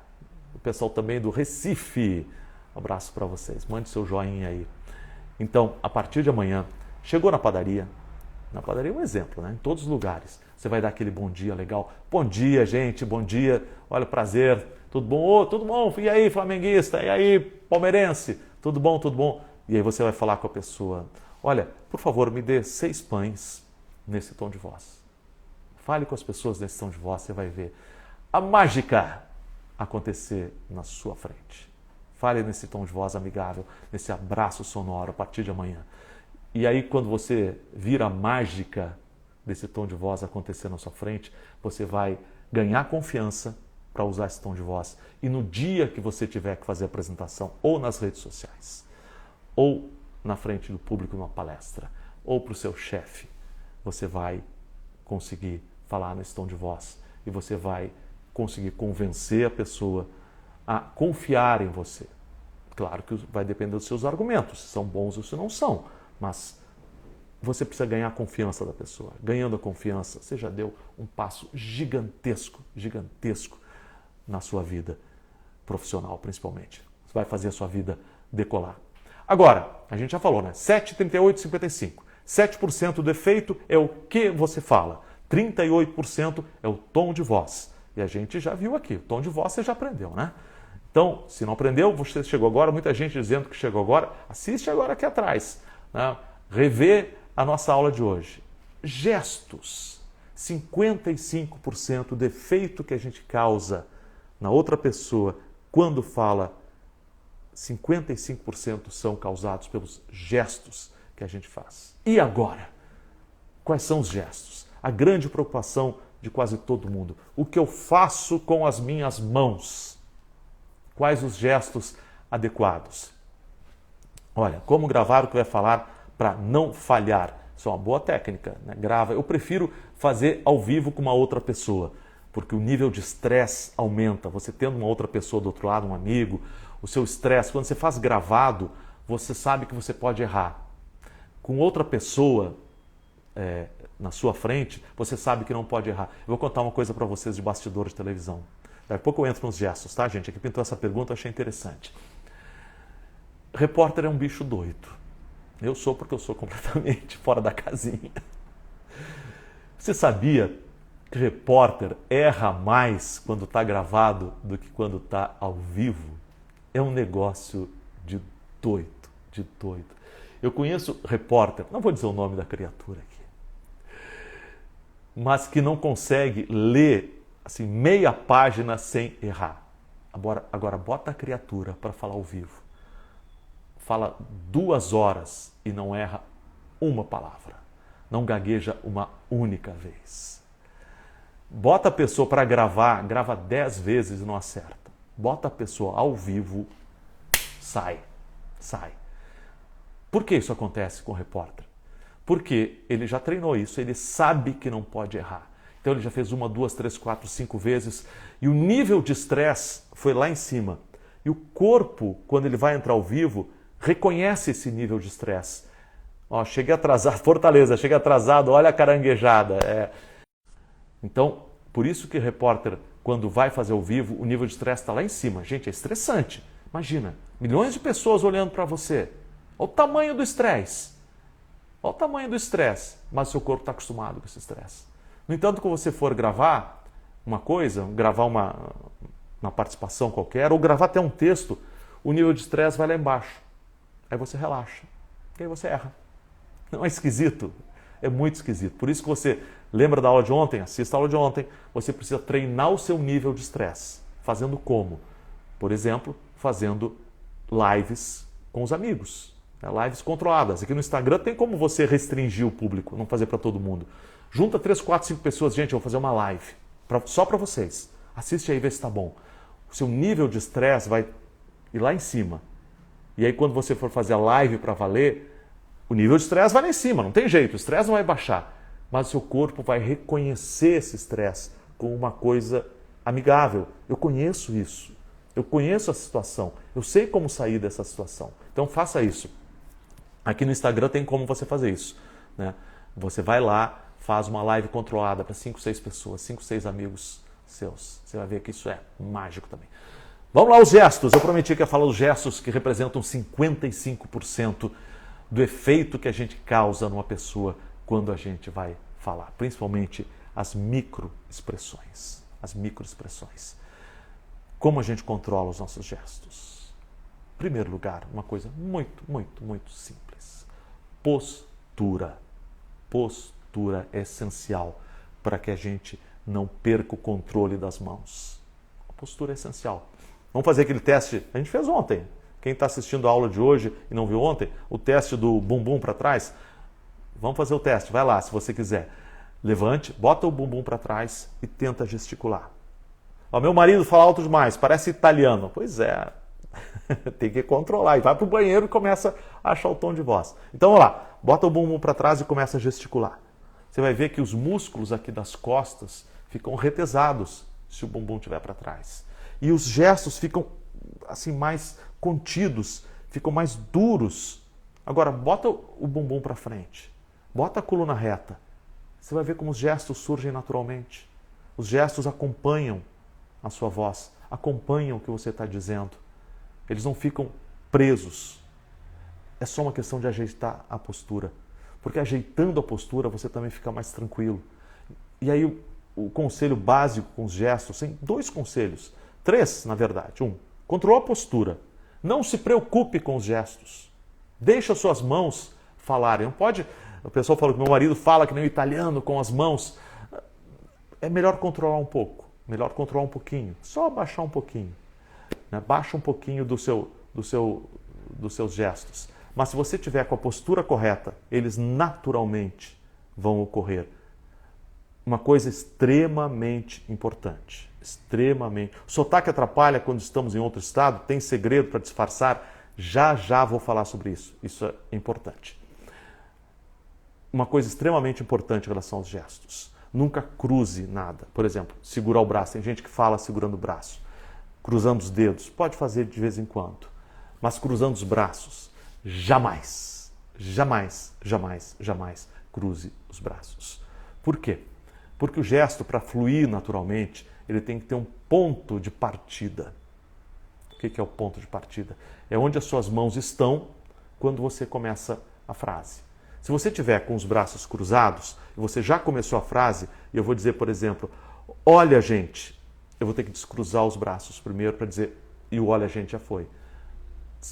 o pessoal também do Recife. Um abraço para vocês, mande seu joinha aí. Então, a partir de amanhã, chegou na padaria é um exemplo, né? Em todos os lugares. Você vai dar aquele bom dia legal. Bom dia, gente, bom dia. Olha, prazer. Tudo bom? Ô, tudo bom? E aí, flamenguista? E aí, palmeirense? Tudo bom, tudo bom? E aí você vai falar com a pessoa. Olha, por favor, me dê 6 pães nesse tom de voz. Fale com as pessoas nesse tom de voz, você vai ver a mágica acontecer na sua frente. Fale nesse tom de voz amigável, nesse abraço sonoro a partir de amanhã. E aí quando você vira a mágica desse tom de voz acontecer na sua frente, você vai ganhar confiança para usar esse tom de voz. E no dia que você tiver que fazer a apresentação, ou nas redes sociais, ou na frente do público numa palestra, ou para o seu chefe, você vai conseguir falar nesse tom de voz e você vai conseguir convencer a pessoa a confiar em você. Claro que vai depender dos seus argumentos, se são bons ou se não são, mas você precisa ganhar a confiança da pessoa. Ganhando a confiança, você já deu um passo gigantesco, gigantesco na sua vida profissional, principalmente. Você vai fazer a sua vida decolar. Agora, a gente já falou, né? 7, 38, 55. 7% do efeito é o que você fala. 38% é o tom de voz. E a gente já viu aqui, o tom de voz você já aprendeu, né? Então, se não aprendeu, você chegou agora, muita gente dizendo que chegou agora, assiste agora aqui atrás, né? Revê a nossa aula de hoje. Gestos. 55% do efeito que a gente causa na outra pessoa quando fala, 55% são causados pelos gestos que a gente faz. E agora? Quais são os gestos? A grande preocupação de quase todo mundo. O que eu faço com as minhas mãos? Quais os gestos adequados? Olha, como gravar o que vai falar para não falhar? Isso é uma boa técnica, né? Grava. Eu prefiro fazer ao vivo com uma outra pessoa, porque o nível de estresse aumenta. Você tendo uma outra pessoa do outro lado, um amigo, o seu estresse, quando você faz gravado, você sabe que você pode errar. Com outra pessoa na sua frente, você sabe que não pode errar. Eu vou contar uma coisa para vocês de bastidor de televisão. Daqui a pouco eu entro nos gestos, tá, gente? Aqui pintou essa pergunta, eu achei interessante. Repórter é um bicho doido. Eu sou porque eu sou completamente fora da casinha. Você sabia que repórter erra mais quando está gravado do que quando está ao vivo? É um negócio de doido, de doido. Eu conheço repórter, não vou dizer o nome da criatura aqui, mas que não consegue ler assim, meia página sem errar. Agora bota a criatura para falar ao vivo. Fala 2 horas e não erra uma palavra. Não gagueja uma única vez. Bota a pessoa para gravar, grava 10 vezes e não acerta. Bota a pessoa ao vivo, sai. Por que isso acontece com o repórter? Porque ele já treinou isso, ele sabe que não pode errar. Então ele já fez 1, 2, 3, 4, 5 vezes e o nível de estresse foi lá em cima. E o corpo, quando ele vai entrar ao vivo, reconhece esse nível de estresse. Ó, cheguei atrasado, Fortaleza, cheguei atrasado, olha a caranguejada. Então, por isso que o repórter, quando vai fazer ao vivo, o nível de estresse está lá em cima. Gente, é estressante. Imagina, milhões de pessoas olhando para você. Olha o tamanho do estresse. Olha o tamanho do estresse. Mas o seu corpo está acostumado com esse estresse. No entanto, quando você for gravar uma coisa, gravar uma participação qualquer, ou gravar até um texto, o nível de estresse vai lá embaixo. Aí você relaxa. E aí você erra. Não é esquisito? É muito esquisito. Por isso que você lembra da aula de ontem? Assista a aula de ontem. Você precisa treinar o seu nível de estresse. Fazendo como? Por exemplo, fazendo lives com os amigos. Lives controladas. Aqui no Instagram tem como você restringir o público, não fazer para todo mundo. Junta 3, 4, 5 pessoas. Gente, eu vou fazer uma live só para vocês. Assiste aí e vê se está bom. O seu nível de estresse vai ir lá em cima. E aí quando você for fazer a live para valer, o nível de estresse vai lá em cima, não tem jeito, o estresse não vai baixar. Mas o seu corpo vai reconhecer esse estresse como uma coisa amigável. Eu conheço isso, eu conheço a situação, eu sei como sair dessa situação. Então faça isso. Aqui no Instagram tem como você fazer isso, né? Você vai lá, faz uma live controlada para 5, 6 pessoas, 5, 6 amigos seus. Você vai ver que isso é mágico também. Vamos lá, os gestos. Eu prometi que ia falar os gestos que representam 55% do efeito que a gente causa numa pessoa quando a gente vai falar. Principalmente as microexpressões. As microexpressões. Como a gente controla os nossos gestos? Em primeiro lugar, uma coisa muito, muito, muito simples. Postura. Postura é essencial para que a gente não perca o controle das mãos. A postura é essencial. Vamos fazer aquele teste, a gente fez ontem, Quem está assistindo a aula de hoje e não viu ontem, o teste do bumbum para trás, vamos fazer o teste, vai lá se você quiser. Levante, bota o bumbum para trás e tenta gesticular. Ó, meu marido fala alto demais, parece italiano. Pois é, tem que controlar. E vai para o banheiro e começa a achar o tom de voz. Então, vamos lá, bota o bumbum para trás e começa a gesticular. Você vai ver que os músculos aqui das costas ficam retesados se o bumbum estiver para trás. E os gestos ficam assim mais contidos, ficam mais duros. Agora, bota o bumbum para frente, bota a coluna reta. Você vai ver como os gestos surgem naturalmente. Os gestos acompanham a sua voz, acompanham o que você está dizendo. Eles não ficam presos. É só uma questão de ajeitar a postura. Porque ajeitando a postura, você também fica mais tranquilo. E aí, o conselho básico com os gestos, tem 2 conselhos. 3, na verdade. 1, controla a postura. Não se preocupe com os gestos. Deixa as suas mãos falarem. Não pode... O pessoal falou que meu marido fala que nem o italiano com as mãos. É melhor controlar um pouco. Melhor controlar um pouquinho. Só abaixar um pouquinho. Né? Baixa um pouquinho dos seus gestos. Mas se você tiver com a postura correta, eles naturalmente vão ocorrer. Uma coisa extremamente importante. Extremamente. O sotaque atrapalha quando estamos em outro estado? Tem segredo para disfarçar? Já vou falar sobre isso. Isso é importante. Uma coisa extremamente importante em relação aos gestos. Nunca cruze nada. Por exemplo, segurar o braço. Tem gente que fala segurando o braço. Cruzando os dedos. Pode fazer de vez em quando. Mas cruzando os braços, jamais, jamais, jamais, jamais cruze os braços. Por quê? Porque o gesto, para fluir naturalmente, ele tem que ter um ponto de partida. O que é o ponto de partida? É onde as suas mãos estão quando você começa a frase. Se você tiver com os braços cruzados, e você já começou a frase, e eu vou dizer, por exemplo, olha, gente, eu vou ter que descruzar os braços primeiro para dizer, e o olha, gente, já foi.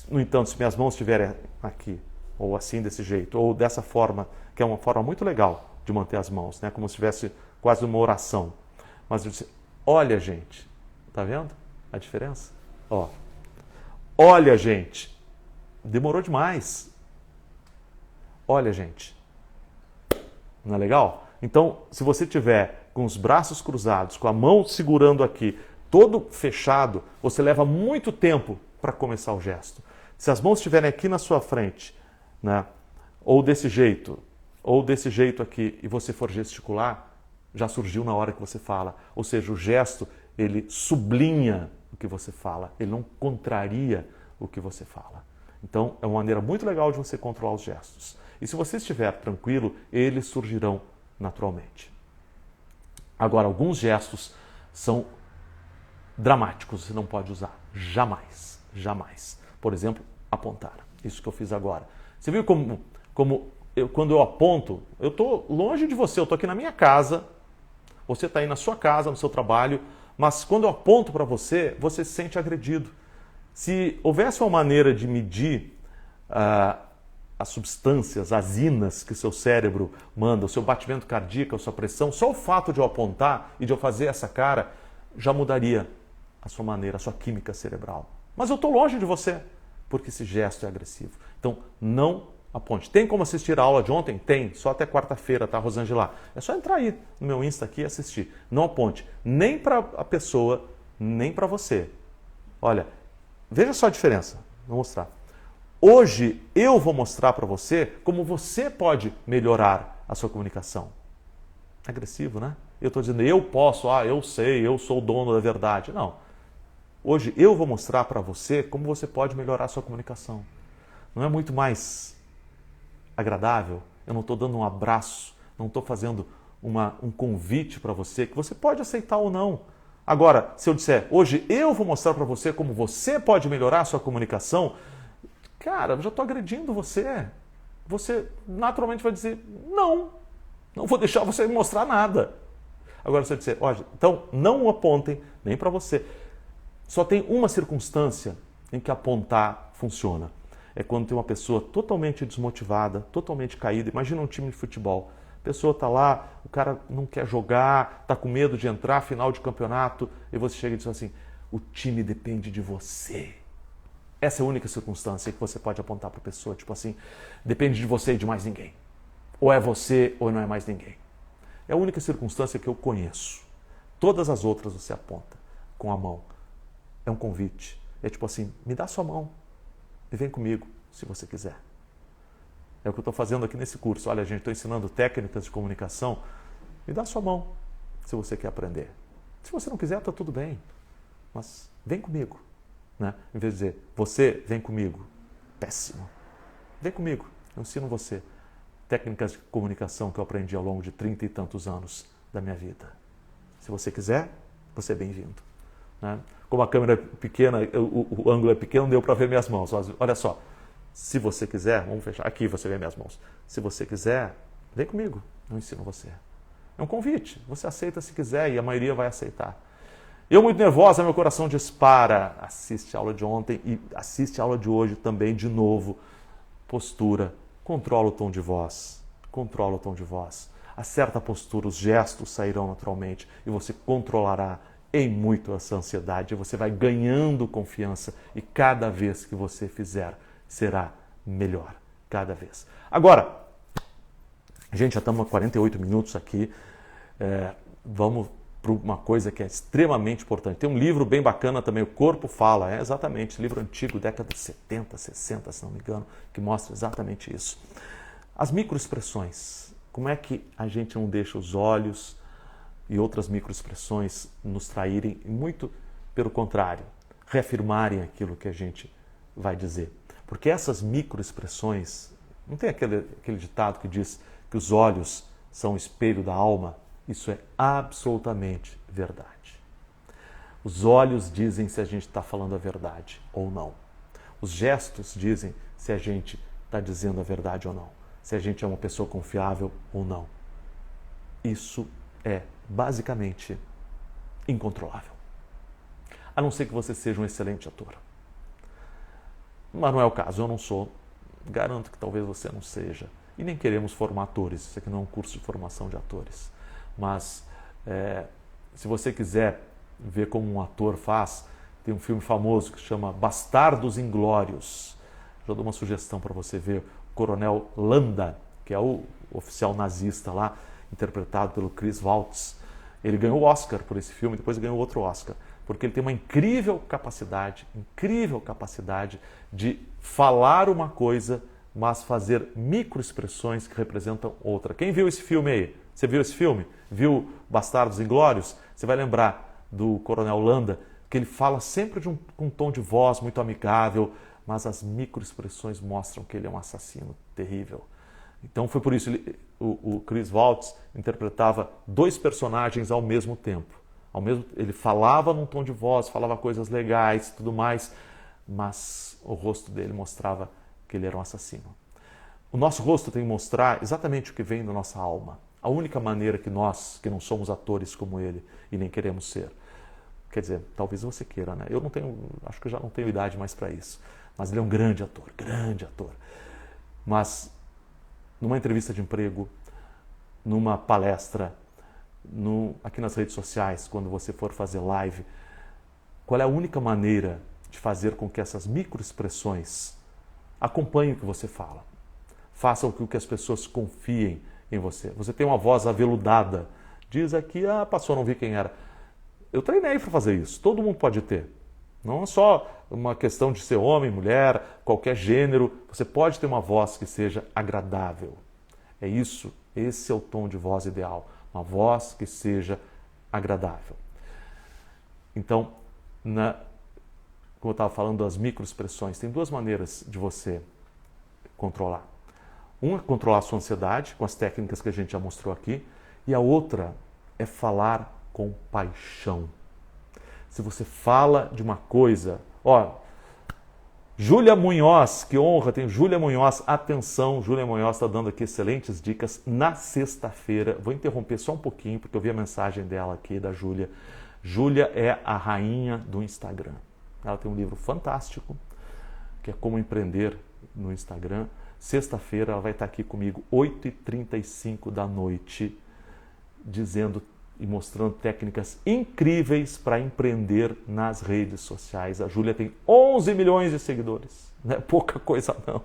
No entanto, se minhas mãos estiverem aqui, ou assim, desse jeito, ou dessa forma, que é uma forma muito legal de manter as mãos, né? Como se tivesse quase uma oração. Mas eu disse, olha, gente, tá vendo a diferença? Ó, olha, gente, demorou demais. Olha, gente, não é legal? Então, se você tiver com os braços cruzados, com a mão segurando aqui, todo fechado, você leva muito tempo para começar o gesto. Se as mãos estiverem aqui na sua frente, né, ou desse jeito aqui, e você for gesticular, já surgiu na hora que você fala. Ou seja, o gesto, ele sublinha o que você fala, ele não contraria o que você fala. Então, é uma maneira muito legal de você controlar os gestos. E se você estiver tranquilo, eles surgirão naturalmente. Agora, alguns gestos são dramáticos, você não pode usar. Jamais, jamais. Por exemplo, apontar. Isso que eu fiz agora. Você viu como quando eu aponto, eu estou longe de você, eu estou aqui na minha casa, você está aí na sua casa, no seu trabalho, mas quando eu aponto para você, você se sente agredido. Se houvesse uma maneira de medir as substâncias, as inas que o seu cérebro manda, o seu batimento cardíaco, a sua pressão, só o fato de eu apontar e de eu fazer essa cara já mudaria a sua maneira, a sua química cerebral. Mas eu estou longe de você, porque esse gesto é agressivo. Então, não aponte. Tem como assistir a aula de ontem? Tem, só até quarta-feira, tá, Rosângela? É só entrar aí no meu Insta aqui e assistir. Não aponte, nem para a pessoa, nem para você. Olha, veja só a diferença, vou mostrar. Hoje eu vou mostrar para você como você pode melhorar a sua comunicação. É agressivo, né? Eu estou dizendo, eu posso, eu sei, eu sou o dono da verdade. Não. Hoje eu vou mostrar para você como você pode melhorar a sua comunicação. Não é muito mais agradável? Eu não estou dando um abraço, não estou fazendo um convite para você que você pode aceitar ou não. Agora, se eu disser, hoje eu vou mostrar para você como você pode melhorar a sua comunicação, cara, eu já estou agredindo você. Você naturalmente vai dizer, não vou deixar você me mostrar nada. Agora, se eu disser, olha, então não apontem nem para você. Só tem uma circunstância em que apontar funciona. É quando tem uma pessoa totalmente desmotivada, totalmente caída. Imagina um time de futebol. A pessoa está lá, o cara não quer jogar, está com medo de entrar, final de campeonato, e você chega e diz assim, o time depende de você. Essa é a única circunstância que você pode apontar para a pessoa, tipo assim, depende de você e de mais ninguém. Ou é você ou não é mais ninguém. É a única circunstância que eu conheço. Todas as outras você aponta com a mão. É um convite. É tipo assim, me dá sua mão e vem comigo, se você quiser. É o que eu estou fazendo aqui nesse curso. Olha, gente, estou ensinando técnicas de comunicação. Me dá sua mão, se você quer aprender. Se você não quiser, está tudo bem. Mas vem comigo. Né? Em vez de dizer, você vem comigo. Péssimo. Vem comigo, eu ensino você. Técnicas de comunicação que eu aprendi ao longo de 30 e tantos anos da minha vida. Se você quiser, você é bem-vindo. Né? Como a câmera é pequena, o ângulo é pequeno, não deu para ver minhas mãos. Olha só, se você quiser, vamos fechar, aqui você vê minhas mãos. Se você quiser, vem comigo, eu ensino você. É um convite, você aceita se quiser e a maioria vai aceitar. Eu muito nervosa, meu coração dispara. Assiste a aula de ontem e assiste a aula de hoje também de novo. Postura, controla o tom de voz, controla o tom de voz. Acerta a postura, os gestos sairão naturalmente e você controlará em muito essa ansiedade. Você vai ganhando confiança e cada vez que você fizer, será melhor. Cada vez. Agora, gente, já estamos há 48 minutos aqui. Vamos para uma coisa que é extremamente importante. Tem um livro bem bacana também, O Corpo Fala. É exatamente, livro antigo, década de 70, 60, se não me engano, que mostra exatamente isso. As microexpressões. Como é que a gente não deixa os olhos e outras microexpressões nos traírem? Muito pelo contrário, reafirmarem aquilo que a gente vai dizer. Porque essas microexpressões, não tem aquele ditado que diz que os olhos são o espelho da alma? Isso é absolutamente verdade. Os olhos dizem se a gente está falando a verdade ou não. Os gestos dizem se a gente está dizendo a verdade ou não. Se a gente é uma pessoa confiável ou não. Isso é basicamente incontrolável. A não ser que você seja um excelente ator. Mas não é o caso, eu não sou. Garanto que talvez você não seja. E nem queremos formar atores. Isso aqui não é um curso de formação de atores. Mas se você quiser ver como um ator faz, tem um filme famoso que se chama Bastardos Inglórios. Já dou uma sugestão para você ver. O Coronel Landa, que é o oficial nazista lá, interpretado pelo Chris Waltz. Ele ganhou o Oscar por esse filme, depois ganhou outro Oscar. Porque ele tem uma incrível capacidade de falar uma coisa, mas fazer microexpressões que representam outra. Quem viu esse filme aí? Você viu esse filme? Viu Bastardos Inglórios? Você vai lembrar do Coronel Landa, que ele fala sempre com um tom de voz muito amigável, mas as microexpressões mostram que ele é um assassino terrível. Então foi por isso que o Chris Waltz interpretava dois personagens ao mesmo tempo. Ele falava num tom de voz, falava coisas legais e tudo mais, mas o rosto dele mostrava que ele era um assassino. O nosso rosto tem que mostrar exatamente o que vem da nossa alma. A única maneira que nós, que não somos atores como ele e nem queremos ser, quer dizer, talvez você queira, né? Eu não tenho, acho que eu já não tenho idade mais para isso. Mas ele é um grande ator, grande ator. Mas numa entrevista de emprego, numa palestra, aqui nas redes sociais, quando você for fazer live, qual é a única maneira de fazer com que essas microexpressões acompanhem o que você fala? Façam com que as pessoas confiem em você. Você tem uma voz aveludada. Diz aqui, passou, não vi quem era. Eu treinei para fazer isso. Todo mundo pode ter. Não é só uma questão de ser homem, mulher, qualquer gênero. Você pode ter uma voz que seja agradável. É isso. Esse é o tom de voz ideal. Uma voz que seja agradável. Então, como eu estava falando das microexpressões, tem duas maneiras de você controlar. Uma é controlar a sua ansiedade, com as técnicas que a gente já mostrou aqui, e a outra é falar com paixão. Se você fala de uma coisa, Júlia Munhoz, que honra, tem Júlia Munhoz, atenção, Júlia Munhoz está dando aqui excelentes dicas na sexta-feira. Vou interromper só um pouquinho, porque eu vi a mensagem dela aqui, da Júlia. Júlia é a rainha do Instagram. Ela tem um livro fantástico, que é Como Empreender no Instagram. Sexta-feira ela vai estar aqui comigo, 8h35 da noite, dizendo e mostrando técnicas incríveis para empreender nas redes sociais. A Júlia tem 11 milhões de seguidores, não é pouca coisa não.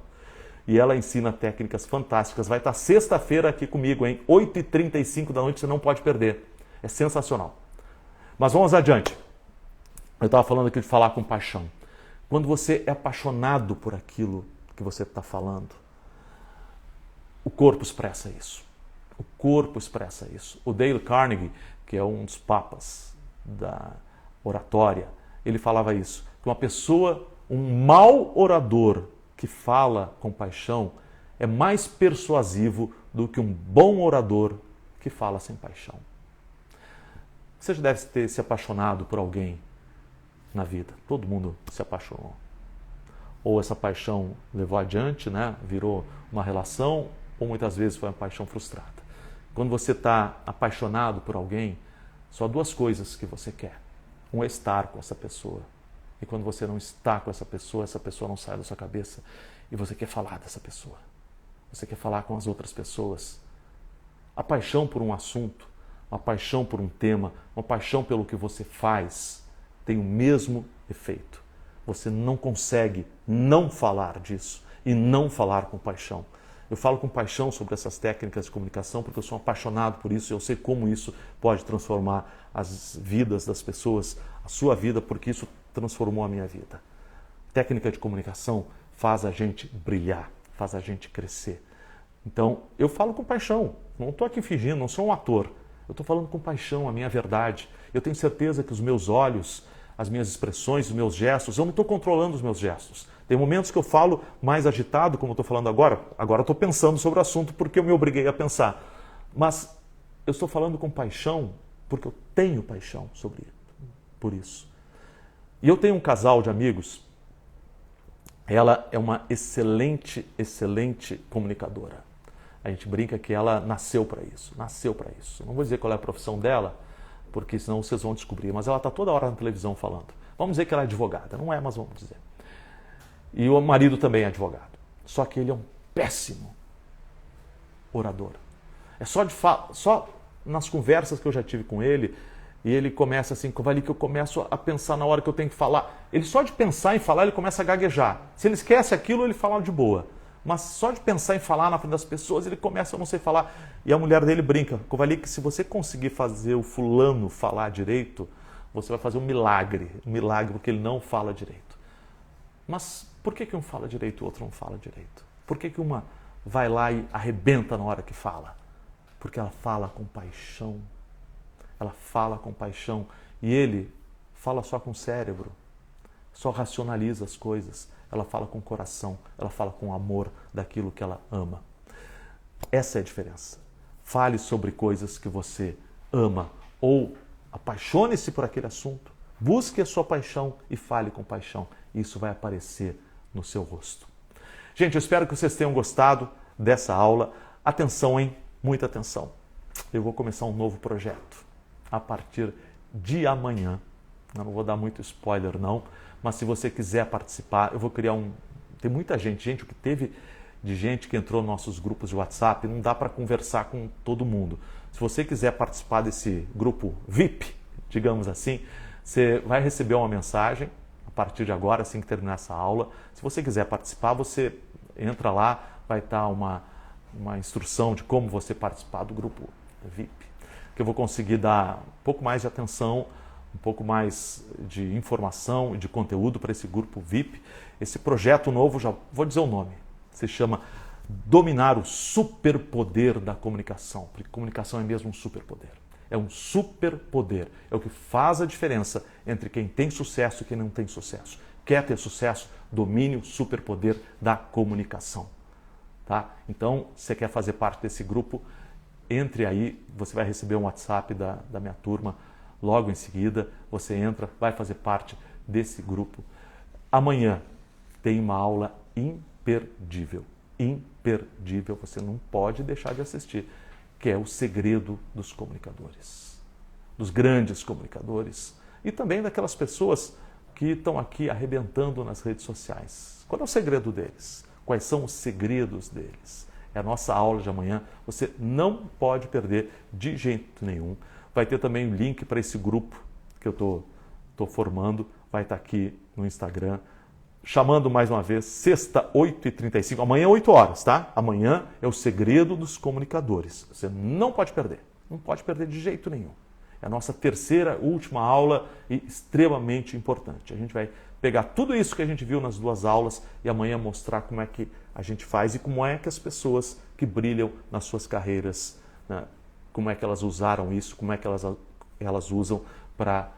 E ela ensina técnicas fantásticas. Vai estar sexta-feira aqui comigo, hein? 8h35 da noite, você não pode perder. É sensacional. Mas vamos adiante. Eu estava falando aqui de falar com paixão. Quando você é apaixonado por aquilo que você está falando, o corpo expressa isso. O corpo expressa isso. O Dale Carnegie, que é um dos papas da oratória, ele falava isso, que uma pessoa, um mau orador que fala com paixão é mais persuasivo do que um bom orador que fala sem paixão. Você já deve ter se apaixonado por alguém na vida. Todo mundo se apaixonou. Ou essa paixão levou adiante, né? Virou uma relação, ou muitas vezes foi uma paixão frustrada. Quando você está apaixonado por alguém, só duas coisas que você quer. Um é estar com essa pessoa. E quando você não está com essa pessoa não sai da sua cabeça. E você quer falar dessa pessoa. Você quer falar com as outras pessoas. A paixão por um assunto, uma paixão por um tema, uma paixão pelo que você faz, tem o mesmo efeito. Você não consegue não falar disso e não falar com paixão. Eu falo com paixão sobre essas técnicas de comunicação porque eu sou apaixonado por isso e eu sei como isso pode transformar as vidas das pessoas, a sua vida, porque isso transformou a minha vida. Técnica de comunicação faz a gente brilhar, faz a gente crescer. Então, eu falo com paixão, não estou aqui fingindo, não sou um ator. Eu estou falando com paixão, a minha verdade. Eu tenho certeza que os meus olhos, as minhas expressões, os meus gestos, eu não estou controlando os meus gestos. Tem momentos que eu falo mais agitado, como eu estou falando agora. Agora eu estou pensando sobre o assunto porque eu me obriguei a pensar. Mas eu estou falando com paixão porque eu tenho paixão por isso. E eu tenho um casal de amigos. Ela é uma excelente comunicadora. A gente brinca que ela nasceu para isso. Não vou dizer qual é a profissão dela, porque senão vocês vão descobrir. Mas ela está toda hora na televisão falando. Vamos dizer que ela é advogada. Não é, mas vamos dizer. E o marido também é advogado. Só que ele é um péssimo orador. É só nas conversas que eu já tive com ele, e ele começa assim, que eu começo a pensar na hora que eu tenho que falar. Ele só de pensar em falar, ele começa a gaguejar. Se ele esquece aquilo, ele fala de boa. Mas só de pensar em falar na frente das pessoas, ele começa a não sei falar. E a mulher dele brinca, Kovalik, se você conseguir fazer o fulano falar direito, você vai fazer um milagre, porque ele não fala direito. Mas por que um fala direito e o outro não fala direito? Por que uma vai lá e arrebenta na hora que fala? Porque ela fala com paixão. Ela fala com paixão. E ele fala só com o cérebro. Só racionaliza as coisas. Ela fala com o coração. Ela fala com amor daquilo que ela ama. Essa é a diferença. Fale sobre coisas que você ama. Ou apaixone-se por aquele assunto. Busque a sua paixão e fale com paixão. Isso vai aparecer no seu rosto. Gente, eu espero que vocês tenham gostado dessa aula. Atenção, hein? Muita atenção. Eu vou começar um novo projeto a partir de amanhã. Eu não vou dar muito spoiler não, mas se você quiser participar, eu vou criar Tem muita gente, o que teve de gente que entrou nos nossos grupos de WhatsApp, não dá para conversar com todo mundo. Se você quiser participar desse grupo VIP, digamos assim, você vai receber uma mensagem a partir de agora, assim que terminar essa aula. Se você quiser participar, você entra lá, vai estar uma instrução de como você participar do grupo VIP. Que eu vou conseguir dar um pouco mais de atenção, um pouco mais de informação e de conteúdo para esse grupo VIP. Esse projeto novo, já vou dizer o nome, se chama Dominar o Superpoder da Comunicação. Porque comunicação é mesmo um superpoder. É um superpoder. É o que faz a diferença entre quem tem sucesso e quem não tem sucesso. Quer ter sucesso? Domine o superpoder da comunicação. Tá? Então, se você quer fazer parte desse grupo, entre aí, você vai receber um WhatsApp da minha turma logo em seguida. Você entra, vai fazer parte desse grupo. Amanhã tem uma aula imperdível. Imperdível, você não pode deixar de assistir, que é o segredo dos comunicadores, dos grandes comunicadores e também daquelas pessoas que estão aqui arrebentando nas redes sociais. Qual é o segredo deles? Quais são os segredos deles? É a nossa aula de amanhã, você não pode perder de jeito nenhum. Vai ter também o link para esse grupo que eu estou formando, vai estar aqui no Instagram. Chamando mais uma vez, sexta, 8h35, amanhã 8 horas, tá? Amanhã é o segredo dos comunicadores. Você não pode perder, não pode perder de jeito nenhum. É a nossa terceira, última aula e extremamente importante. A gente vai pegar tudo isso que a gente viu nas 2 aulas e amanhã mostrar como é que a gente faz e como é que as pessoas que brilham nas suas carreiras, né, como é que elas usaram isso, como é que elas usam para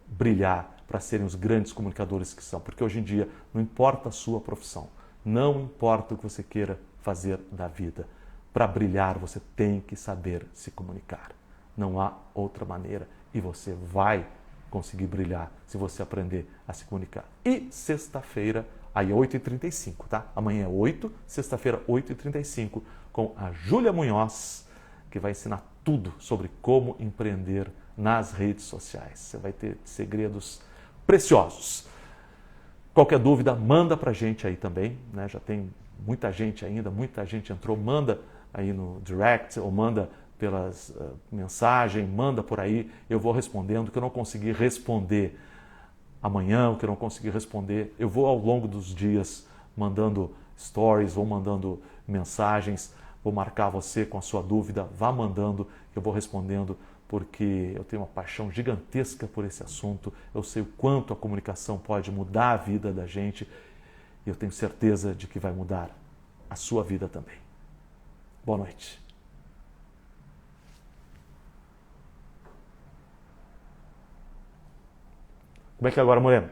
brilhar, para serem os grandes comunicadores que são. Porque hoje em dia não importa a sua profissão, não importa o que você queira fazer da vida. Para brilhar você tem que saber se comunicar. Não há outra maneira e você vai conseguir brilhar se você aprender a se comunicar. E sexta-feira, aí é 8h35, tá? Amanhã é 8, sexta-feira 8h35, com a Júlia Munhoz, que vai ensinar tudo sobre como empreender nas redes sociais. Você vai ter segredos preciosos. Qualquer dúvida, manda pra gente aí também, né? Já tem muita gente ainda, muita gente entrou, manda aí no direct ou manda pelas mensagens, manda por aí, eu vou respondendo. O que eu não conseguir responder amanhã, o que eu não conseguir responder, eu vou ao longo dos dias mandando stories ou mandando mensagens, vou marcar você com a sua dúvida, vá mandando, eu vou respondendo, porque eu tenho uma paixão gigantesca por esse assunto, eu sei o quanto a comunicação pode mudar a vida da gente e eu tenho certeza de que vai mudar a sua vida também. Boa noite. Como é que é agora, Moreno?